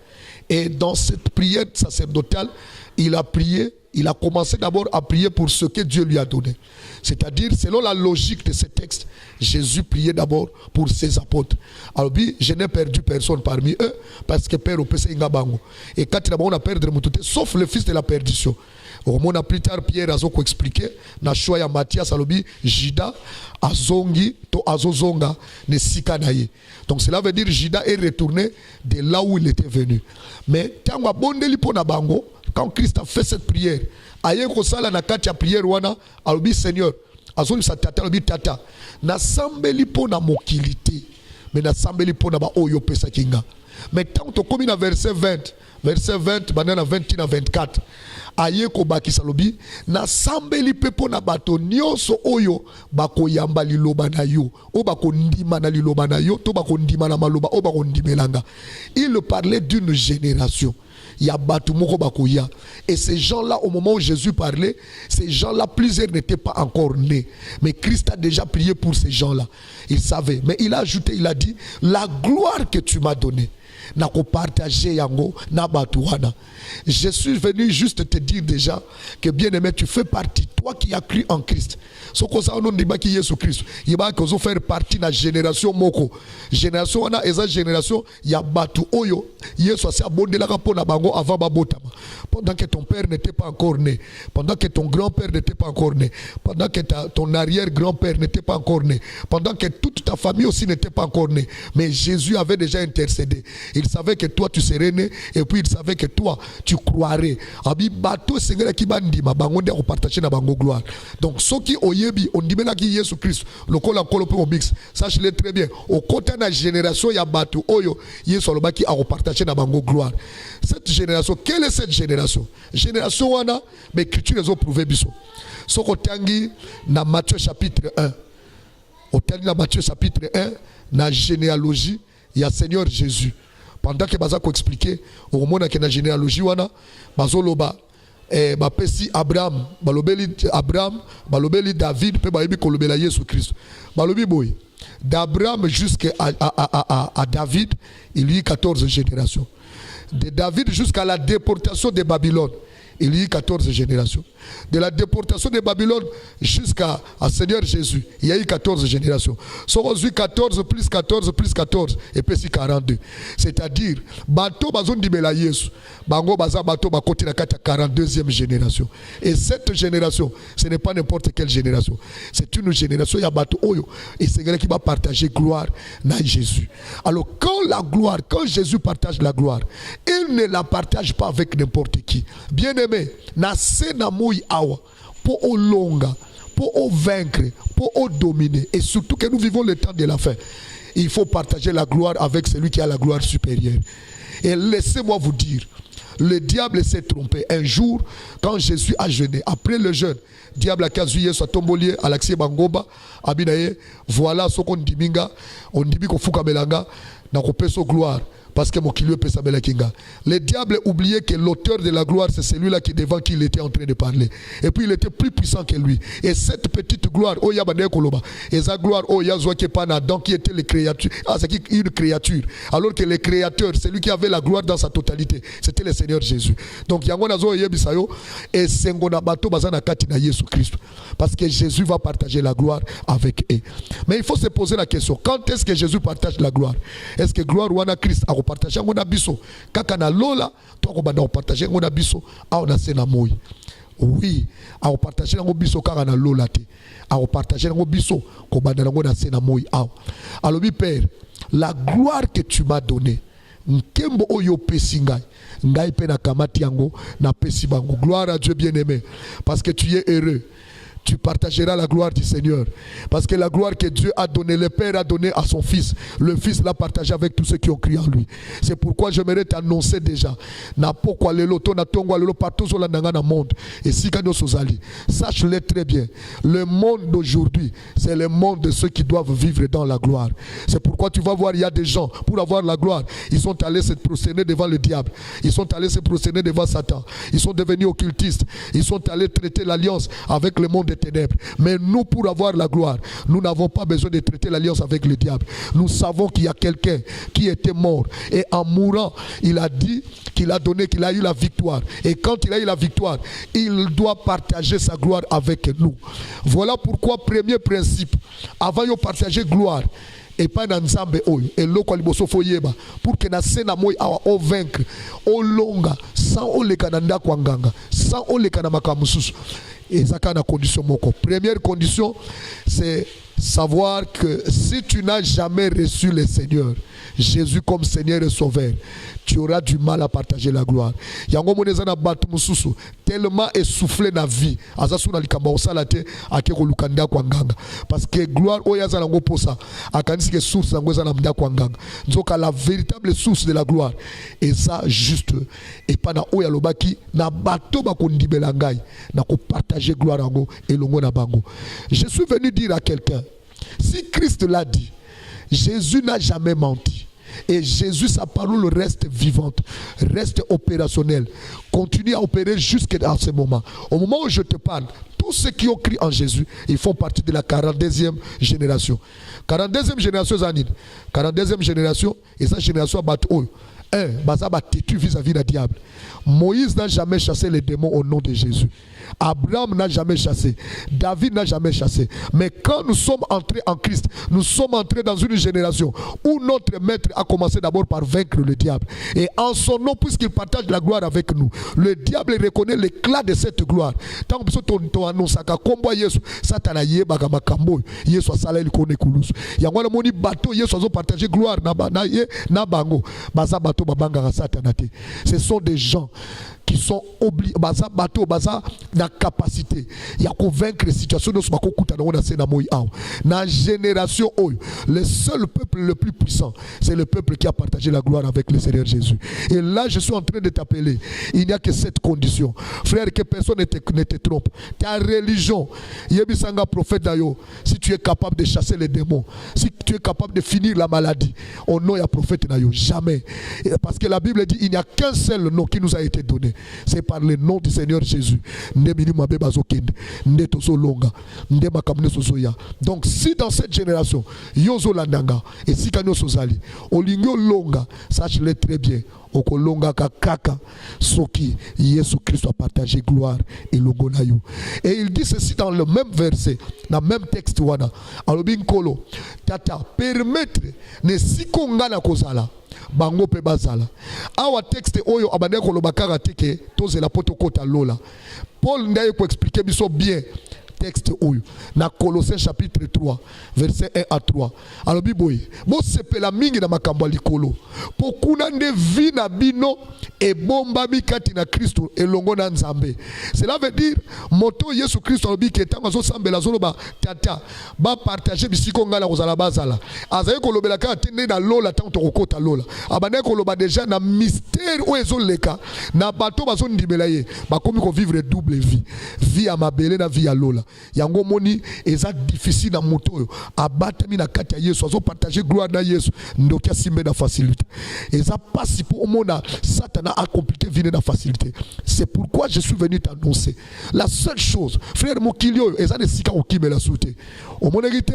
Et dans cette prière sacerdotale, il a prié. Il a commencé d'abord à prier pour ce que Dieu lui a donné. C'est-à-dire, selon la logique de ce texte, Jésus priait d'abord pour ses apôtres. Alors, je n'ai perdu personne parmi eux parce que Père au PC Ingabango. Et quand on a perdu sauf le fils de la perdition. Au moment plus tard, Pierre a expliqué, na choya Matthias alobi Jida azongi to azozonga ne sikanaye. Donc cela veut dire Jida est retourné de là où il était venu. Mais tant que bondeli pona bango, quand Christ a fait cette prière, aye ko sala na kati ya prière wana alobi Seigneur, azoli sa tata alobi tata, na sambeli pona mokilité, mais na sambeli pona ba oyo pesa kinga. Mais tant que comme na verset 20, banana 21 à 24. Aye ko bakisa lobi na sambeli pepo na bato nyonso oyo bako yamba liloba na yo o bako ndima na liloba na yo to bako ndima na maloba o bako ndimelanga. Il parlait d'une génération. Il y a bato moko bako ya. Et ces gens-là, au moment où Jésus parlait, ces gens-là, plusieurs n'étaient pas encore nés. Mais Christ a déjà prié pour ces gens-là. Il savait. Mais il a ajouté, il a dit, la gloire que tu m'as donnée. na ko partager yango na batu wana. Je suis venu juste te dire déjà que bien aimé, tu fais partie, toi qui as cru en Christ. Ce que ça on dit qui Jésus Christ, il va que vous faire partie de la génération moko. Génération wana eza génération ya batu oyo Yesu a abondé la rapona bango avant babotama. Pendant que ton père n'était pas encore né, pendant que ton grand-père n'était pas encore né, pendant que ton arrière-grand-père n'était pas encore né, pendant que toute ta famille aussi n'était pas encore née. Mais Jésus avait déjà intercédé. Il savait que toi tu serais né et puis il savait que toi tu croirais. Abi bato sengela ki bandima bango nde ko partager na bango gloire. Donc ceux qui oyebi on dit ki Jésus Christ le kola kolo pe mix. Sache-le très bien. Au côté de la génération ya bato oyo Yesu alobaki a partager na bango gloire. Cette génération, quelle est cette génération? Génération wana, mais l'écriture les ont prouvé biso. Soko tangi na Matthieu chapitre 1. Au tangi na Matthieu chapitre 1, na généalogie, il y a Seigneur Jésus. Pendant que baza ko expliquer, au moment que na généalogie wana, bazoloba bapesi Abraham, balobeli David, pe bayebi kolobela Yesu Christ. Balobi boy. D'Abraham jusqu'à David, il y a eu 14 générations. De David jusqu'à la déportation de Babylone, il y a eu 14 générations. De la déportation de Babylone jusqu'à Seigneur Jésus, il y a eu 14 générations. So 14 plus 14 plus 14 et puis 42. C'est-à-dire, bateau bazon dibela Yesu, bango baza bateau bakoti na kata 42e génération. Et cette génération, ce n'est pas n'importe quelle génération. C'est une génération ya bateau oyo et c'est quelqu'un qui va partager gloire na Jésus. Alors quand Jésus partage la gloire, il ne la partage pas avec n'importe qui. Bien-aimé, na sena awa, pour au longa, pour au vaincre, pour au dominer. Et surtout que nous vivons le temps de la fin. Il faut partager la gloire avec celui qui a la gloire supérieure. Et laissez-moi vous dire, le diable s'est trompé. Un jour, quand Jésus a jeûné, après le jeûne, diable a casouillé soit tombolier à l'accès Bangoba, abinaye, voilà ce qu'on dit minga, on dit qu'on fouka belanga, n'a pas so gloire. Parce que le diable oubliait que l'auteur de la gloire, c'est celui-là qui devant qui il était en train de parler. Et puis il était plus puissant que lui. Et cette petite gloire, oh yabane koloba, et sa gloire, oh yazwa qui pana, donc qui était les créatures, c'est une créature. Alors que le créateur, celui qui avait la gloire dans sa totalité, c'était le Seigneur Jésus. Donc yangona zo yebisayo et sengona bato bazana katina Jésus Christ. Parce que Jésus va partager la gloire avec eux. Mais il faut se poser la question, quand est-ce que Jésus partage la gloire? Est-ce que gloire ou Christ a partager ngona biso kaka na lola to ko banda partager ngona biso a on a sena moyi? Oui, a partager ngo biso kaka na lola te, a partager ngo biso ko banda ngona sena moyi a. Alobi Père, la gloire que tu m'as donnée nkembo oyo pesinga ngai pe na kamati yango na pesi bango. Gloire à Dieu bien-aimé, parce que tu es heureux. Tu partageras la gloire du Seigneur. Parce que la gloire que Dieu a donnée, le Père a donné à son Fils. Le Fils l'a partagé avec tous ceux qui ont crié en lui. C'est pourquoi j'aimerais t'annoncer déjà. Partout sur le monde. Et si sache-le très bien. Le monde d'aujourd'hui, c'est le monde de ceux qui doivent vivre dans la gloire. C'est pourquoi tu vas voir, il y a des gens, pour avoir la gloire, ils sont allés se prosterner devant le diable. Ils sont allés se prosterner devant Satan. Ils sont devenus occultistes. Ils sont allés traiter l'alliance avec le monde des ténèbres. Mais nous, pour avoir la gloire, nous n'avons pas besoin de traiter l'alliance avec le diable. Nous savons qu'il y a quelqu'un qui était mort. Et en mourant, il a dit qu'il a donné, qu'il a eu la victoire. Et quand il a eu la victoire, il doit partager sa gloire avec nous. Voilà pourquoi, premier principe, avant de partager gloire, et pas dans Nzambe oyo et loko liboso foyeba pour que na sena moyi awa o vaincre o longa sans o lekana ndako nganga sans o lekana makamususu et ça na condition moko. Première condition, c'est savoir que si tu n'as jamais reçu le Seigneur Jésus comme Seigneur et Sauveur, tu auras du mal à partager la gloire. Yango monezana batu mususu tellement essoufflé na vie azasuna likamba osalate akeko lukanda kwa nganga parce que gloire oyaza nango posa akanisi ke source nango za na mda kwa nganga nzoka la véritable source de la gloire et ça juste et pas na oya lobaki na bato bakondibela ngai na ko partager gloire nango elongo na bango. Je suis venu dire à quelqu'un, si Christ l'a dit, Jésus n'a jamais menti. Et Jésus, sa parole reste vivante, reste opérationnelle, continue à opérer jusqu'à ce moment. Au moment où je te parle, tous ceux qui ont cru en Jésus, ils font partie de la 42e génération. 42e génération, Zanine. 42e génération, et sa génération, baza ba têtu vis-à-vis du diable. Moïse n'a jamais chassé les démons au nom de Jésus. Abraham n'a jamais chassé. David n'a jamais chassé. Mais quand nous sommes entrés en Christ, nous sommes entrés dans une génération où notre maître a commencé d'abord par vaincre le diable. Et en son nom, puisqu'il partage la gloire avec nous, le diable reconnaît l'éclat de cette gloire. Tant que tu annonces que combo Yesu, Satana yeba makambo, Yesu asala il connaît kulus. Yangwana moni bateau Yesu azo partager gloire na bango. Baza bateau babanga Satana te. Ce sont des gens qui sont obligés, baza bateau baza na capacité ya convaincre les situations de ce bako kutana on a sena moi aw. Na génération oyo, le seul peuple le plus puissant, c'est le peuple qui a partagé la gloire avec le Seigneur Jésus. Et là je suis en train de t'appeler. Il n'y a que cette condition, frère, que personne ne te trompe. Ta religion, yebisanga prophète d'ayo, si tu es capable de chasser les démons, si tu es capable de finir la maladie, au nom ya prophète d'ayo, jamais. Parce que la Bible dit il n'y a qu'un seul nom qui nous a été donné. C'est par le nom du Seigneur Jésus. Donc si dans cette génération yozo landanga et si kanyo sozali olingo longa, sache-le très bien, okolonga kaka soki Yesu Christ a partagé gloire et logo na yo. Et il dit ceci dans le même verset, dans le même texte wana alobin kolo tata permettre ne sikonga na kozala bango pe bazala. Awa texte oyo abande ko lobaka teke tozela poto kota lola. Paul ndaye ko expliquer biso bien texte oyo na Colossiens chapitre 3 verset 1 à 3. Alors biboy bo sepela mingi na makambo likolo pokuna nde vi na bino e bomba mikati na Kristo elongo na Nzambe. Cela veut dire moto Yesu Kristo alobi ke tango zo sambela zolo ba tata ba partager bisiko ngala kozala bazala azaye ko lobela ka tende na lola tango to kokota lola abane ko loba déjà na mystère o ezoleka na bato bazo ndimela ye bakomi ko vivre double vie ya mabele na vie ya lola. Yango moni eza difficile na moto abatami na kati ya Yesu azo partager gloire na Yesu ndokia simbe na facilité eza pasi pour mona Satan a compliqué vine na facilité. C'est pourquoi je suis venu t'annoncer la seule chose, frère Mokilio eza de sika okimela souté au monérité.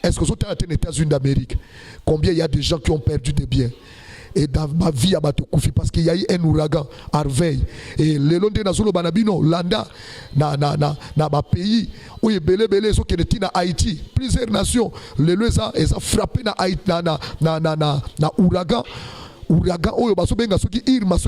Est-ce que vous êtes aux États-Unis d'Amérique, combien il y a de gens qui ont perdu des biens et dans ma vie à Batokoufi parce qu'il y a eu un ouragan Harvey et le long de Nazolo Banabino Landa na pays où il y a belé so qui est na Haïti plusieurs nations le lesa a frappé na Haïti na ouragan oyo baso benga soki Irma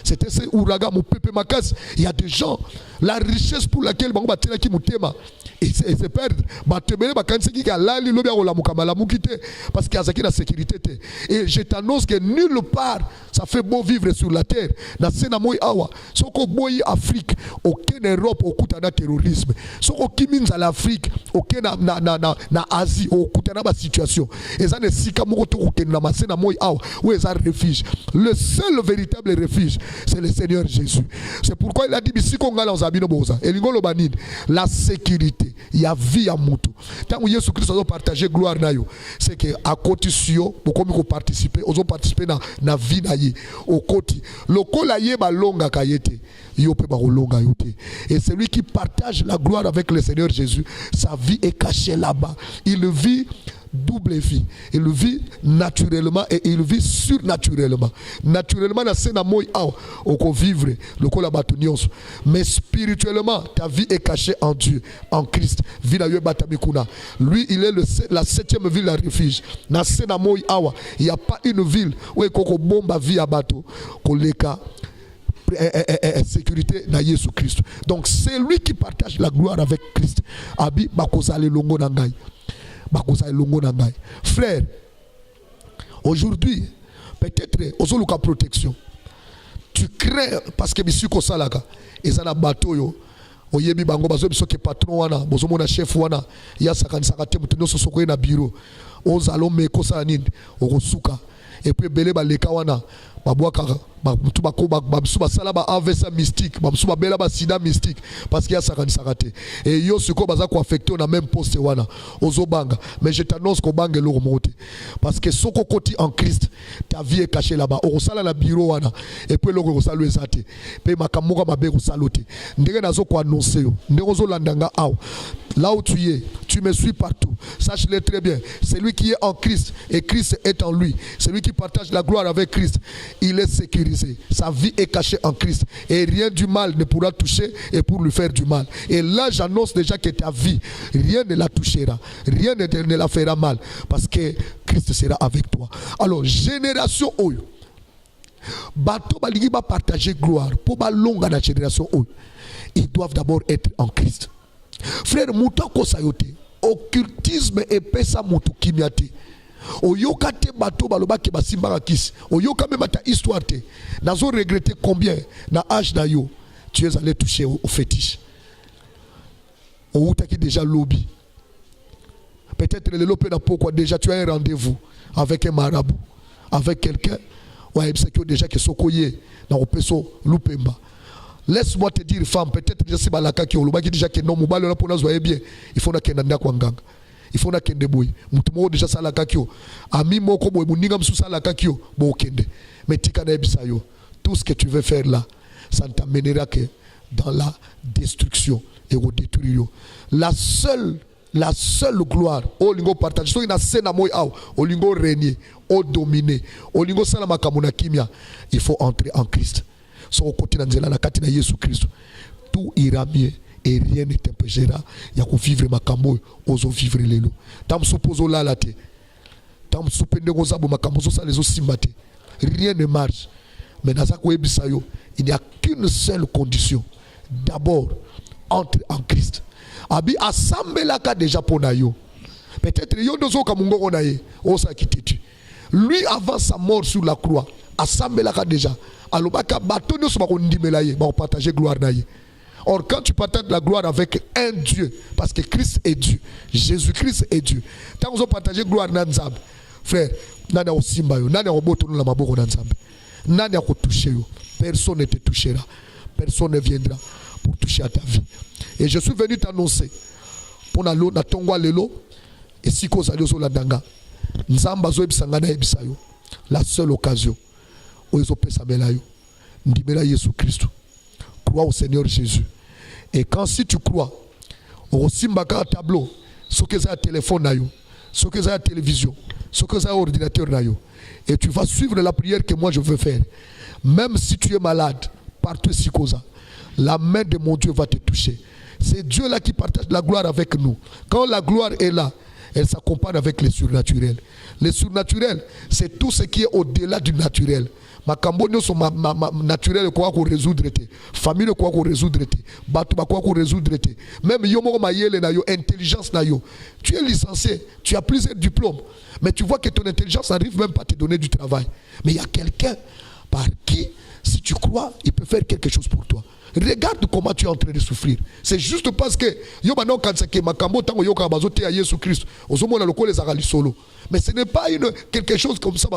c'était ce ouragan mon pepe makas. Il y a des gens la richesse pour laquelle bango batela ki mutema et c'est perdre batebele bakanisi ki alali lobi akola mukamala mukite parce qu'il y a zaki na sécurité te. Et je t'annonce que nulle part ça fait beau vivre sur la terre na sena moy awa soko boyi Afrique aucun Europe okutana terrorisme soko kiminza l'Afrique aucun na Asie okutana ba situation et ça ne sika moko to okena na sena moy awa où est refuge. Le seul véritable refuge, c'est le Seigneur Jésus. C'est pourquoi il a dit la sécurité, il y a vie à moutou. Tant que Jésus Christ a partagé gloire na yo, c'est que à côté sur pour comme participer, ils ont participé na vie na ye. Au côté, le colaye ba longa kayete. Et celui qui partage la gloire avec le Seigneur Jésus, sa vie est cachée là-bas. Il vit double vie. Il vit naturellement et il vit surnaturellement. Naturellement, la scène à moi, on vivre le col mais spirituellement, ta vie est cachée en Dieu, en Christ. Lui, il est la 7e ville à refuge. La scène à moi, il n'y a pas une ville où il y a une bombe vie à bateau. Sécurité dans Jésus Christ. Donc c'est lui qui partage la gloire avec Christ. Abi bakozale longo nangai. Bakozale longo nangai. Frère, aujourd'hui, peut-être ozoluka protection. Tu crains parce que bisu ko salaka ezana bato yo oyebi bango bazo biso ke patron wana bozo mona chef wana ya sakanisaka te mutu nyonso soko na bureau ozalo meko sa nini okosuka et puis belé baleka wana babwaka salaba AVC mystique, bela sida mystique, parce qu'il y a ça raté. Et yo ce qu'on baza ko affecté on a même poste wana ozobanga, mais je t'annonce qu'on bange le remonter parce que soko koti en Christ, ta vie est cachée là-bas. On sala la bureau wana et puis loko salo ezate. Pe makamoka mabe ko salote. Ndenge nazo ko annoncer yo, ndenge zo landanga aw. Là où tu es, tu me suis partout. Sache-le très bien. Celui qui est en Christ et Christ est en lui. Celui qui partage la gloire avec Christ, il est sécurisé. Sa vie est cachée en Christ. Et rien du mal ne pourra toucher et pour lui faire du mal. Et là, j'annonce déjà que ta vie, rien ne la touchera. Rien ne la fera mal. Parce que Christ sera avec toi. Alors, génération Oyo. Bato balingi ba partager gloire. Pour ba longa la génération Oyo. Ils doivent d'abord être en Christ. Frère, moutako sayote. Occultisme et pesa mutu kimiate. Oyoka te bato baloba ke basimbaka kisi. Oyoka même ta histoire te. Nazo regretter combien na âge na yo tu es allé toucher au fétiche. Outaki déjà lobby. Peut-être le lopé na pourquoi déjà tu as un rendez-vous avec un marabout, avec quelqu'un. Ouais, c'est que déjà que sokoye na opeso lupemba. Laisse-moi te dire, femme, peut-être déjà si balaka ki oloba ki déjà que non mobile là pour nous voyer bien, il faut na kenda kwa nganga. Il faut na kende boy. Mutu mo déjà sala kakio. Ami moko boy muninga msu sala kakio bo kende. Mais tika na ebisa yo. Tout ce que tu veux faire là, ça ne t'amènera que dans la destruction et au détruire. La seule gloire, au lingo partage, so ina sena moy aw, au lingo régner, au dominer, au lingo sala makamuna kimia, il faut entrer en Christ. Son côté dans la katina Jésus Christ, tout ira mieux et rien ne t'empêchera. Il y a qu'on vivre makambo, oso vivre lelo. Tam supposo la late, tam supende gozabo makambo so les osimbate. Rien ne marche. Mais dans ça il n'y a qu'une seule condition. D'abord, entre en Christ. Abi assemble la ka déjà pour nayo. Peut-être yo dozo kamungo onaye, osa kitetu. Lui avant sa mort sur la croix, assemble la ka déjà. Alors, on partage gloire. Or, quand tu partages la gloire avec un Dieu, parce que Christ est Dieu, Jésus-Christ est Dieu, quand on partage gloire, frère, personne ne te touchera, personne ne viendra pour toucher à ta vie. Et je suis venu t'annoncer pour la seule occasion. Crois au Seigneur Jésus. Et quand si tu crois, au simbaka tableau, ce que c'est un téléphone, ce que c'est la télévision, ce que c'est un ordinateur, et tu vas suivre la prière que moi je veux faire. Même si tu es malade, partout si causa, la main de mon Dieu va te toucher. C'est Dieu là qui partage la gloire avec nous. Quand la gloire est là, elle s'accompagne avec les surnaturels. Les surnaturels, c'est tout ce qui est au-delà du naturel. Ma cambonio sont naturel quoi qu'on résoudre. Famille quoi qu'on résoudre. Batouba quoi qu'on résoudre. Même yomo mayele na yo, intelligence na yo. Tu es licencié, tu as plusieurs diplômes. Mais tu vois que ton intelligence n'arrive même pas à te donner du travail. Mais il y a quelqu'un par qui, si tu crois, il peut faire quelque chose pour toi. Regarde comment tu es en train de souffrir. C'est juste parce que mais ce n'est pas quelque chose comme ça,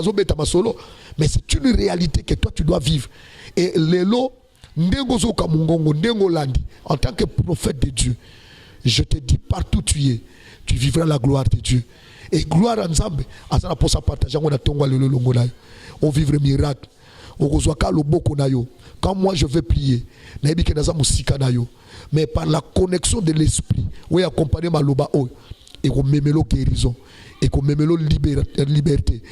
mais c'est une réalité que toi tu dois vivre. Et Lelo, en tant que prophète de Dieu, je te dis, partout tu es, tu vivras la gloire de Dieu. Et gloire en Zambé, on vivre miracle. Quand moi je vais prier, mais par la connexion de l'esprit, oui, accompagner ma loba, et qu'on me guérison, et qu'on me liberté,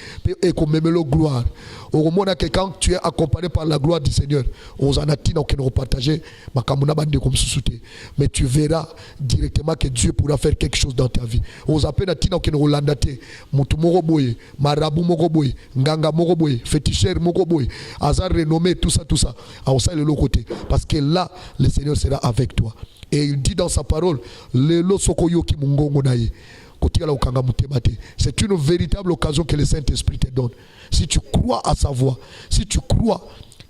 et qu'on me gloire. Au moment que quand tu es accompagné par la gloire du Seigneur, mais tu verras directement que Dieu pourra faire quelque chose dans ta vie. Marabout mogoboy, nganga mogoboy, féticheur mogoboy, hasard renommé, tout ça, parce que là, le Seigneur sera avec toi. Et il dit dans sa parole, c'est une véritable occasion que le Saint-Esprit te donne. Si tu crois à sa voix, si tu crois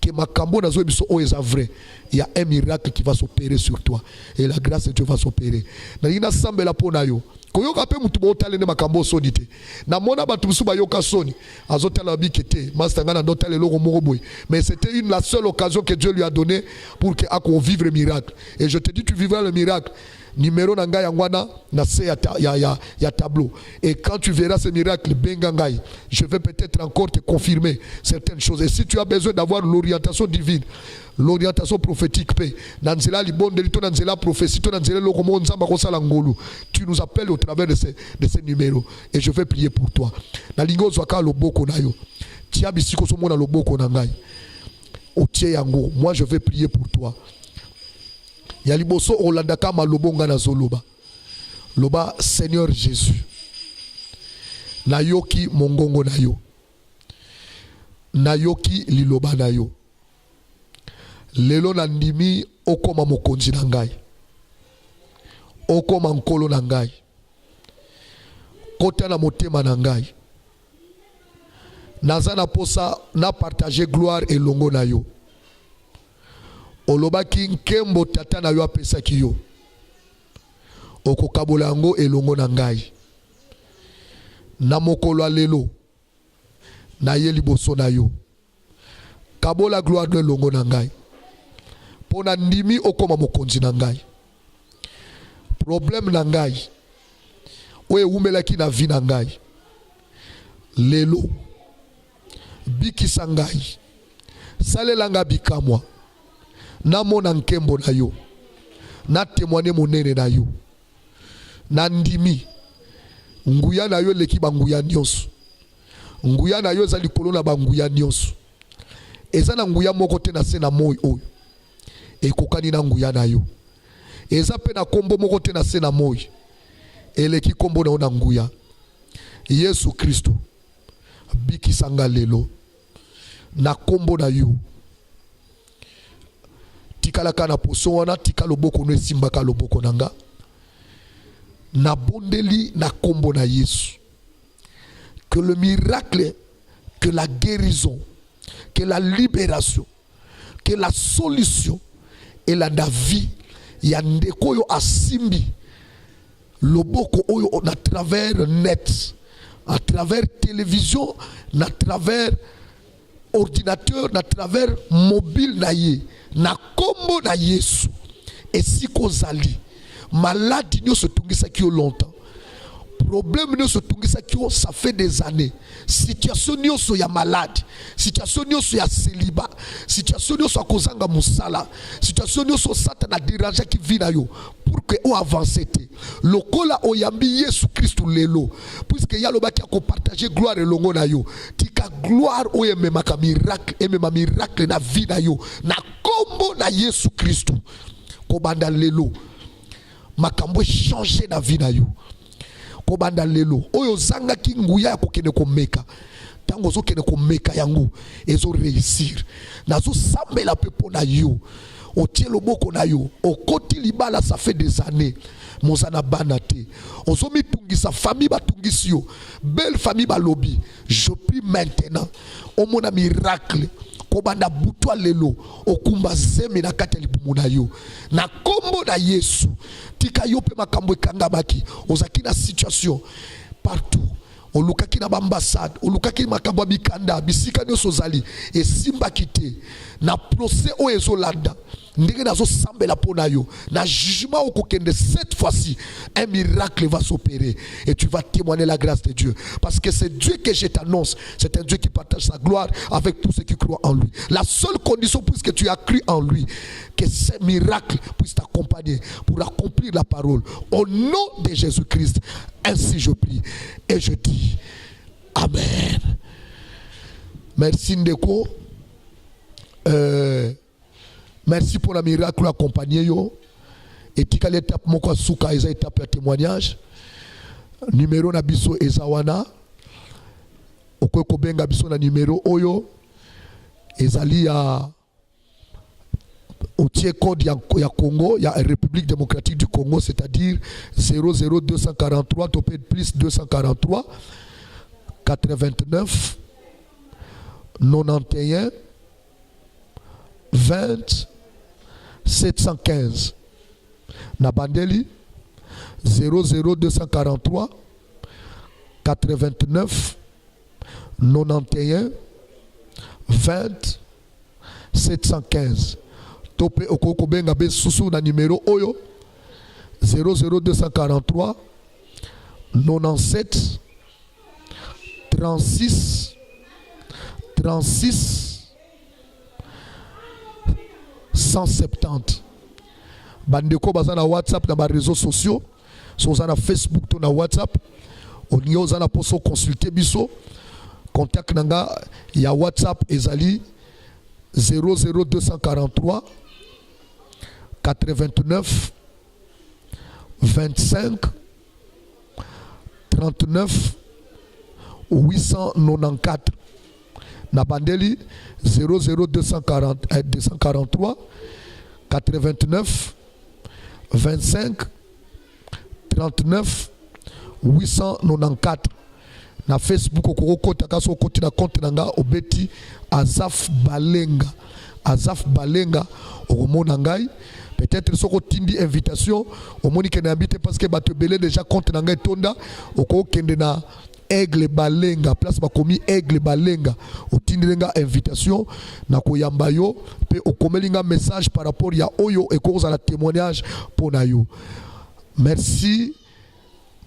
que makambo nazo biso o est vrai, il y a un miracle qui va s'opérer sur toi et la grâce de Dieu va s'opérer. Na ina sambela pona yo. Koyoka pe mutu bo talene makambo soni te. Na mona batu musu ba yoka soni. Azotala bikete, mastanga na tale loko moko boy. Mais c'était la seule occasion que Dieu lui a donnée pour que ako vivre le miracle. Et je te dis tu vivras le miracle. Numéro nanga yangwana na se ya tableau. Et quand tu verras ce miracle bengangai, je vais peut-être encore te confirmer certaines choses. Et si tu as besoin d'avoir l'orientation divine, l'orientation prophétique, nanzela libonde lito nanzela prophétie to nanzela lokomo nzamba kosala ngolu, tu nous appelles au travers de ces numéros et je vais prier pour toi. Na lingo zwaka loboko na yo. Tia bisiko so mona loboko na ngai. Otie yango, moi je vais prier pour toi. Yaliboso olandaka malobonga na zoloba. Loba Seigneur Jésus. Nayoki mongongo na yo. Nayoki liloba na yo. Lelo na ndimi okoma mokonzi na ngai. Okoma nkolo na ngai. Kota na motema na ngai. Naza na posa na partager gloire elongo na yo. Olobaki nkembo tata na yo apesaki yo. Okokabola yango elongo na ngai. Na mokolo lelo. Na ye liboso na yo. Kabola gloire de elongo na ngai. Pona ndimi okoma mokonzi na ngai. Problème na ngai. Oye umelaki na vi na ngai. Lelo. Bikisa ngai. Salelanga bikamwa. Na mona nkembo na yo. Na témoigner monene na yo. Na ndimi. Nguya na yo leki banguya nyonso. Nguya na yo za likolo na banguya nyonso. Eza na nguya moko te na se na moi oyo. Ekokani na nguya na yo. Eza pe na kombo moko te na se na moi. Eleki kombo na ona nguya. Yesu Kristo. Bikisanga lelo. Na kombo na yo. Tikalaka na poso wana tika loboko no esimbaka loboko nanga. Na bondeli na kombo na Yesu. Que le miracle, que la guérison, que la libération, que la solution et la vie ya ndeko yo asimbi loboko oyo à travers net, à travers télévision, à travers ordinateur, à travers mobile na ye, na kombo na Yesu. Et si kozali malade nyo se tungisa ki yo longtemps. Problème nyo se tungisa ki yo ça fait des années. Situation nyo so ya malade, situation nyo so ya célibat, situation nyo so kozanga musala, situation nyo so satana déranger ki vina yo pour que o avance te. Lokola oyambi Yesu Christ lelo, puisque ya loba ki ko partager gloire elongo na yo. Tika gloire o yememaka miracle, emema miracle na vie na yo, na kombo na Yesu Christ. Kobanda lelo makambo changer na vie na yo. Kobanda lelo oyo zanga ki nguya kokene komeka tango zo kene komeka yango ezo réussir nazo sambela pepo na yo otie loboko na yo okoti libala ça fait des années mozana banate ozo mitungisa famille batungisi yo belle famille balobi je prie maintenant au mona miracle kobanda butwa lelo okumba zemi na kati libumu na yo na kombo na Yesu tika yo pe makambo ekanga baki ozaki na situation partout olukaki na ambassade olukaki makambo bikanda bisika nyoso zali esimba kite na procès o ezolanda ndenge nazo sambela pona yo na jugement okokende cette fois-ci un miracle va s'opérer et tu vas témoigner la grâce de Dieu parce que c'est Dieu que je t'annonce, c'est un Dieu qui partage sa gloire avec tous ceux qui croient en lui. La seule condition puisque tu as cru en lui, que ce miracle puisse t'accompagner pour accomplir la parole au nom de Jésus-Christ. Ainsi je prie et je dis Amen. Merci Ndeko. Merci pour la miracle accompagné yo. Et tika l'étape moko suka eza étape ya témoignage. Numéro na biso ezawana. Okoko benga biso na numéro oyo. Ezali ya otie code ya Congo, ya République démocratique du Congo, c'est-à-dire 00243 topé plus 243 89 91 20 715. Na bandeli 00243 89 91 20 715. Topé okoko benga be susu na numéro oyo 00243 97 36 36 170. Bandeko baza na WhatsApp na ba réseaux sociaux, so za na Facebook to na WhatsApp, onyo za na poso consulter biso. Contact nanga ya WhatsApp ezali 00243 89 25 39 894. Na bandeli 243 89 25 39 894. Na Facebook okoko takaso koti na compte nanga obeti Azaf Balenga. Azaf Balenga okomona ngai. Peut-être soko tindi invitation omoni ke na habite parce que bato belé déjà compte nanga etonda oko kende na Aigle Balenga, place bakomi Aigle Balenga. Otindirenga invitation na koyamba yo pe okomelinga message par rapport ya oyo et cause à la témoignage pour na yo. Merci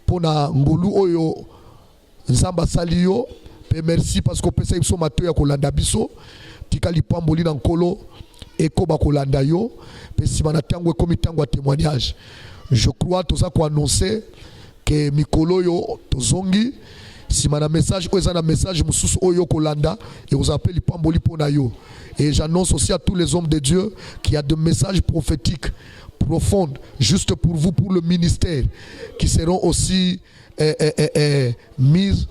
pour na ngolu oyo nzamba sali yo pe merci parce que pesa biso mato ya kolanda biso tikali pamboli na nkolo eko ba kolanda yo pe simana tango ekomi tango témoignage. Je crois tout ça ko annoncer que mikolo yo tozongi. Si mon message, ou un message, mususu oyo kolanda et vous appelez pamboli pona yo. Et j'annonce aussi à tous les hommes de Dieu qu'il y a des messages prophétiques profonds juste pour vous, pour le ministère, qui seront aussi mis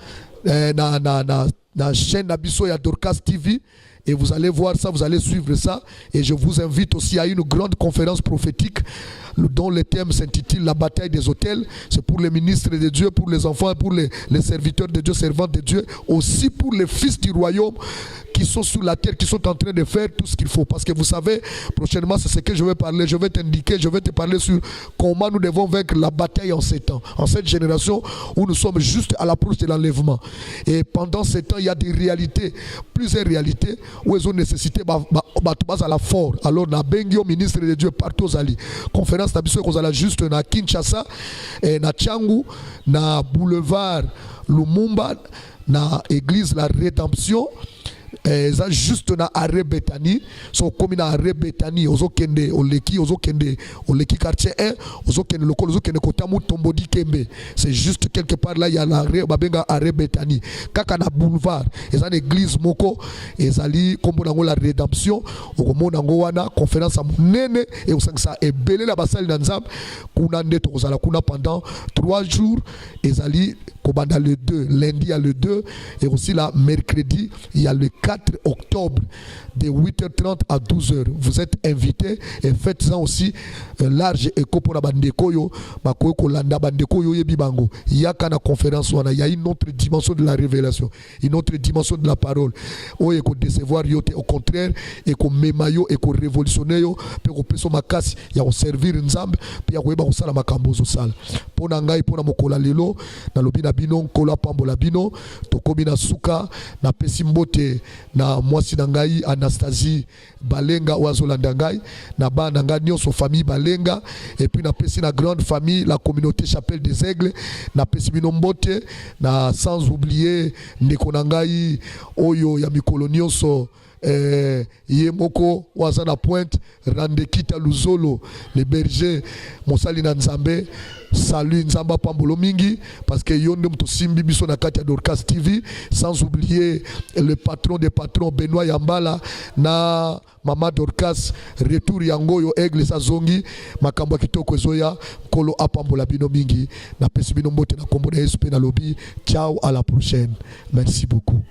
dans la chaîne d'Abisso et à Dorcas TV. Et vous allez voir ça, vous allez suivre ça. Et je vous invite aussi à une grande conférence prophétique dont le thème s'intitule La bataille des autels. C'est pour les ministres de Dieu, pour les enfants, pour les serviteurs de Dieu, servants de Dieu. Aussi pour les fils du royaume qui sont sur la terre, qui sont en train de faire tout ce qu'il faut. Parce que vous savez, prochainement, c'est ce que je vais parler. Je vais t'indiquer, je vais te parler sur comment nous devons vaincre la bataille en ces temps. En cette génération où nous sommes juste à l'approche de l'enlèvement. Et pendant ces temps, il y a des réalités, plusieurs réalités, où ils ont nécessité à la fort. Alors, na bengio ministre de Dieu partout aux alliés. Conférence d'Abisso kozala juste na Kinshasa, na Tchangu, na boulevard Lumumba, na église La Rédemption. Ça juste na arrêt Bethany, so comme na arrêt Bethany, ozokende oleki quartier 1, ozokende lokolo ozokende kotamu tombodi kembe. C'est juste quelque part là il y a l'arrêt babenga arrêt Bethany. Kaka na boulevard, eza na église moko ezali kombo nango La Rédemption, okomona nango wana conférence à monene et osangisa ebele la basali na nzambe kuna nde tokozala kuna pendant 3 jours ezali kobanda le 2, lundi il y a le 2 et aussi là mercredi il y a le 4 octobre de 8h30 à 12h. Vous êtes invités et faites-en aussi un large écho pour la bandekoyo, bakoko landa bandekoyo yebibango. Il y a qu'à la conférence, il y a une autre dimension de la révélation, une autre dimension de la parole. Où il faut décevoir yote au contraire et qu'on memayo et qu'on révolutionne yo, puis qu'on peut se makasi, il y a servir nzambe, puis il y a qu'on sala makambozo sala. Pona ngai pona mokola lelo na lobina bino kola pambola bino tokomi na suka na pesimbote na mwasi na ngai Anastasie Balenga Oazolanda ngai na bana ngai nyonso famille Balenga et puis na pesi na grande famille la communauté Chapelle des Aigles na pesi bino mbote na sans oublier ndeko na ngai oyo ya mikolo nyonso Yemoko Wazana Pointe Randekita Luzolo les bergers Mosali na Nzambe. Salut Nzamba Pambolo Mingi parce que yonde mto simbi biso na kati ya Dorcas TV, sans oublier le patron des patrons Benoît Yambala na Mama Dorcas retour yango yo Aigle Sazongi makambo kitoko ezoya kolo apambola bino mingi na pesi bino mbote na kombo na Yesu pe na lobi. Ciao, à la prochaine. Merci beaucoup.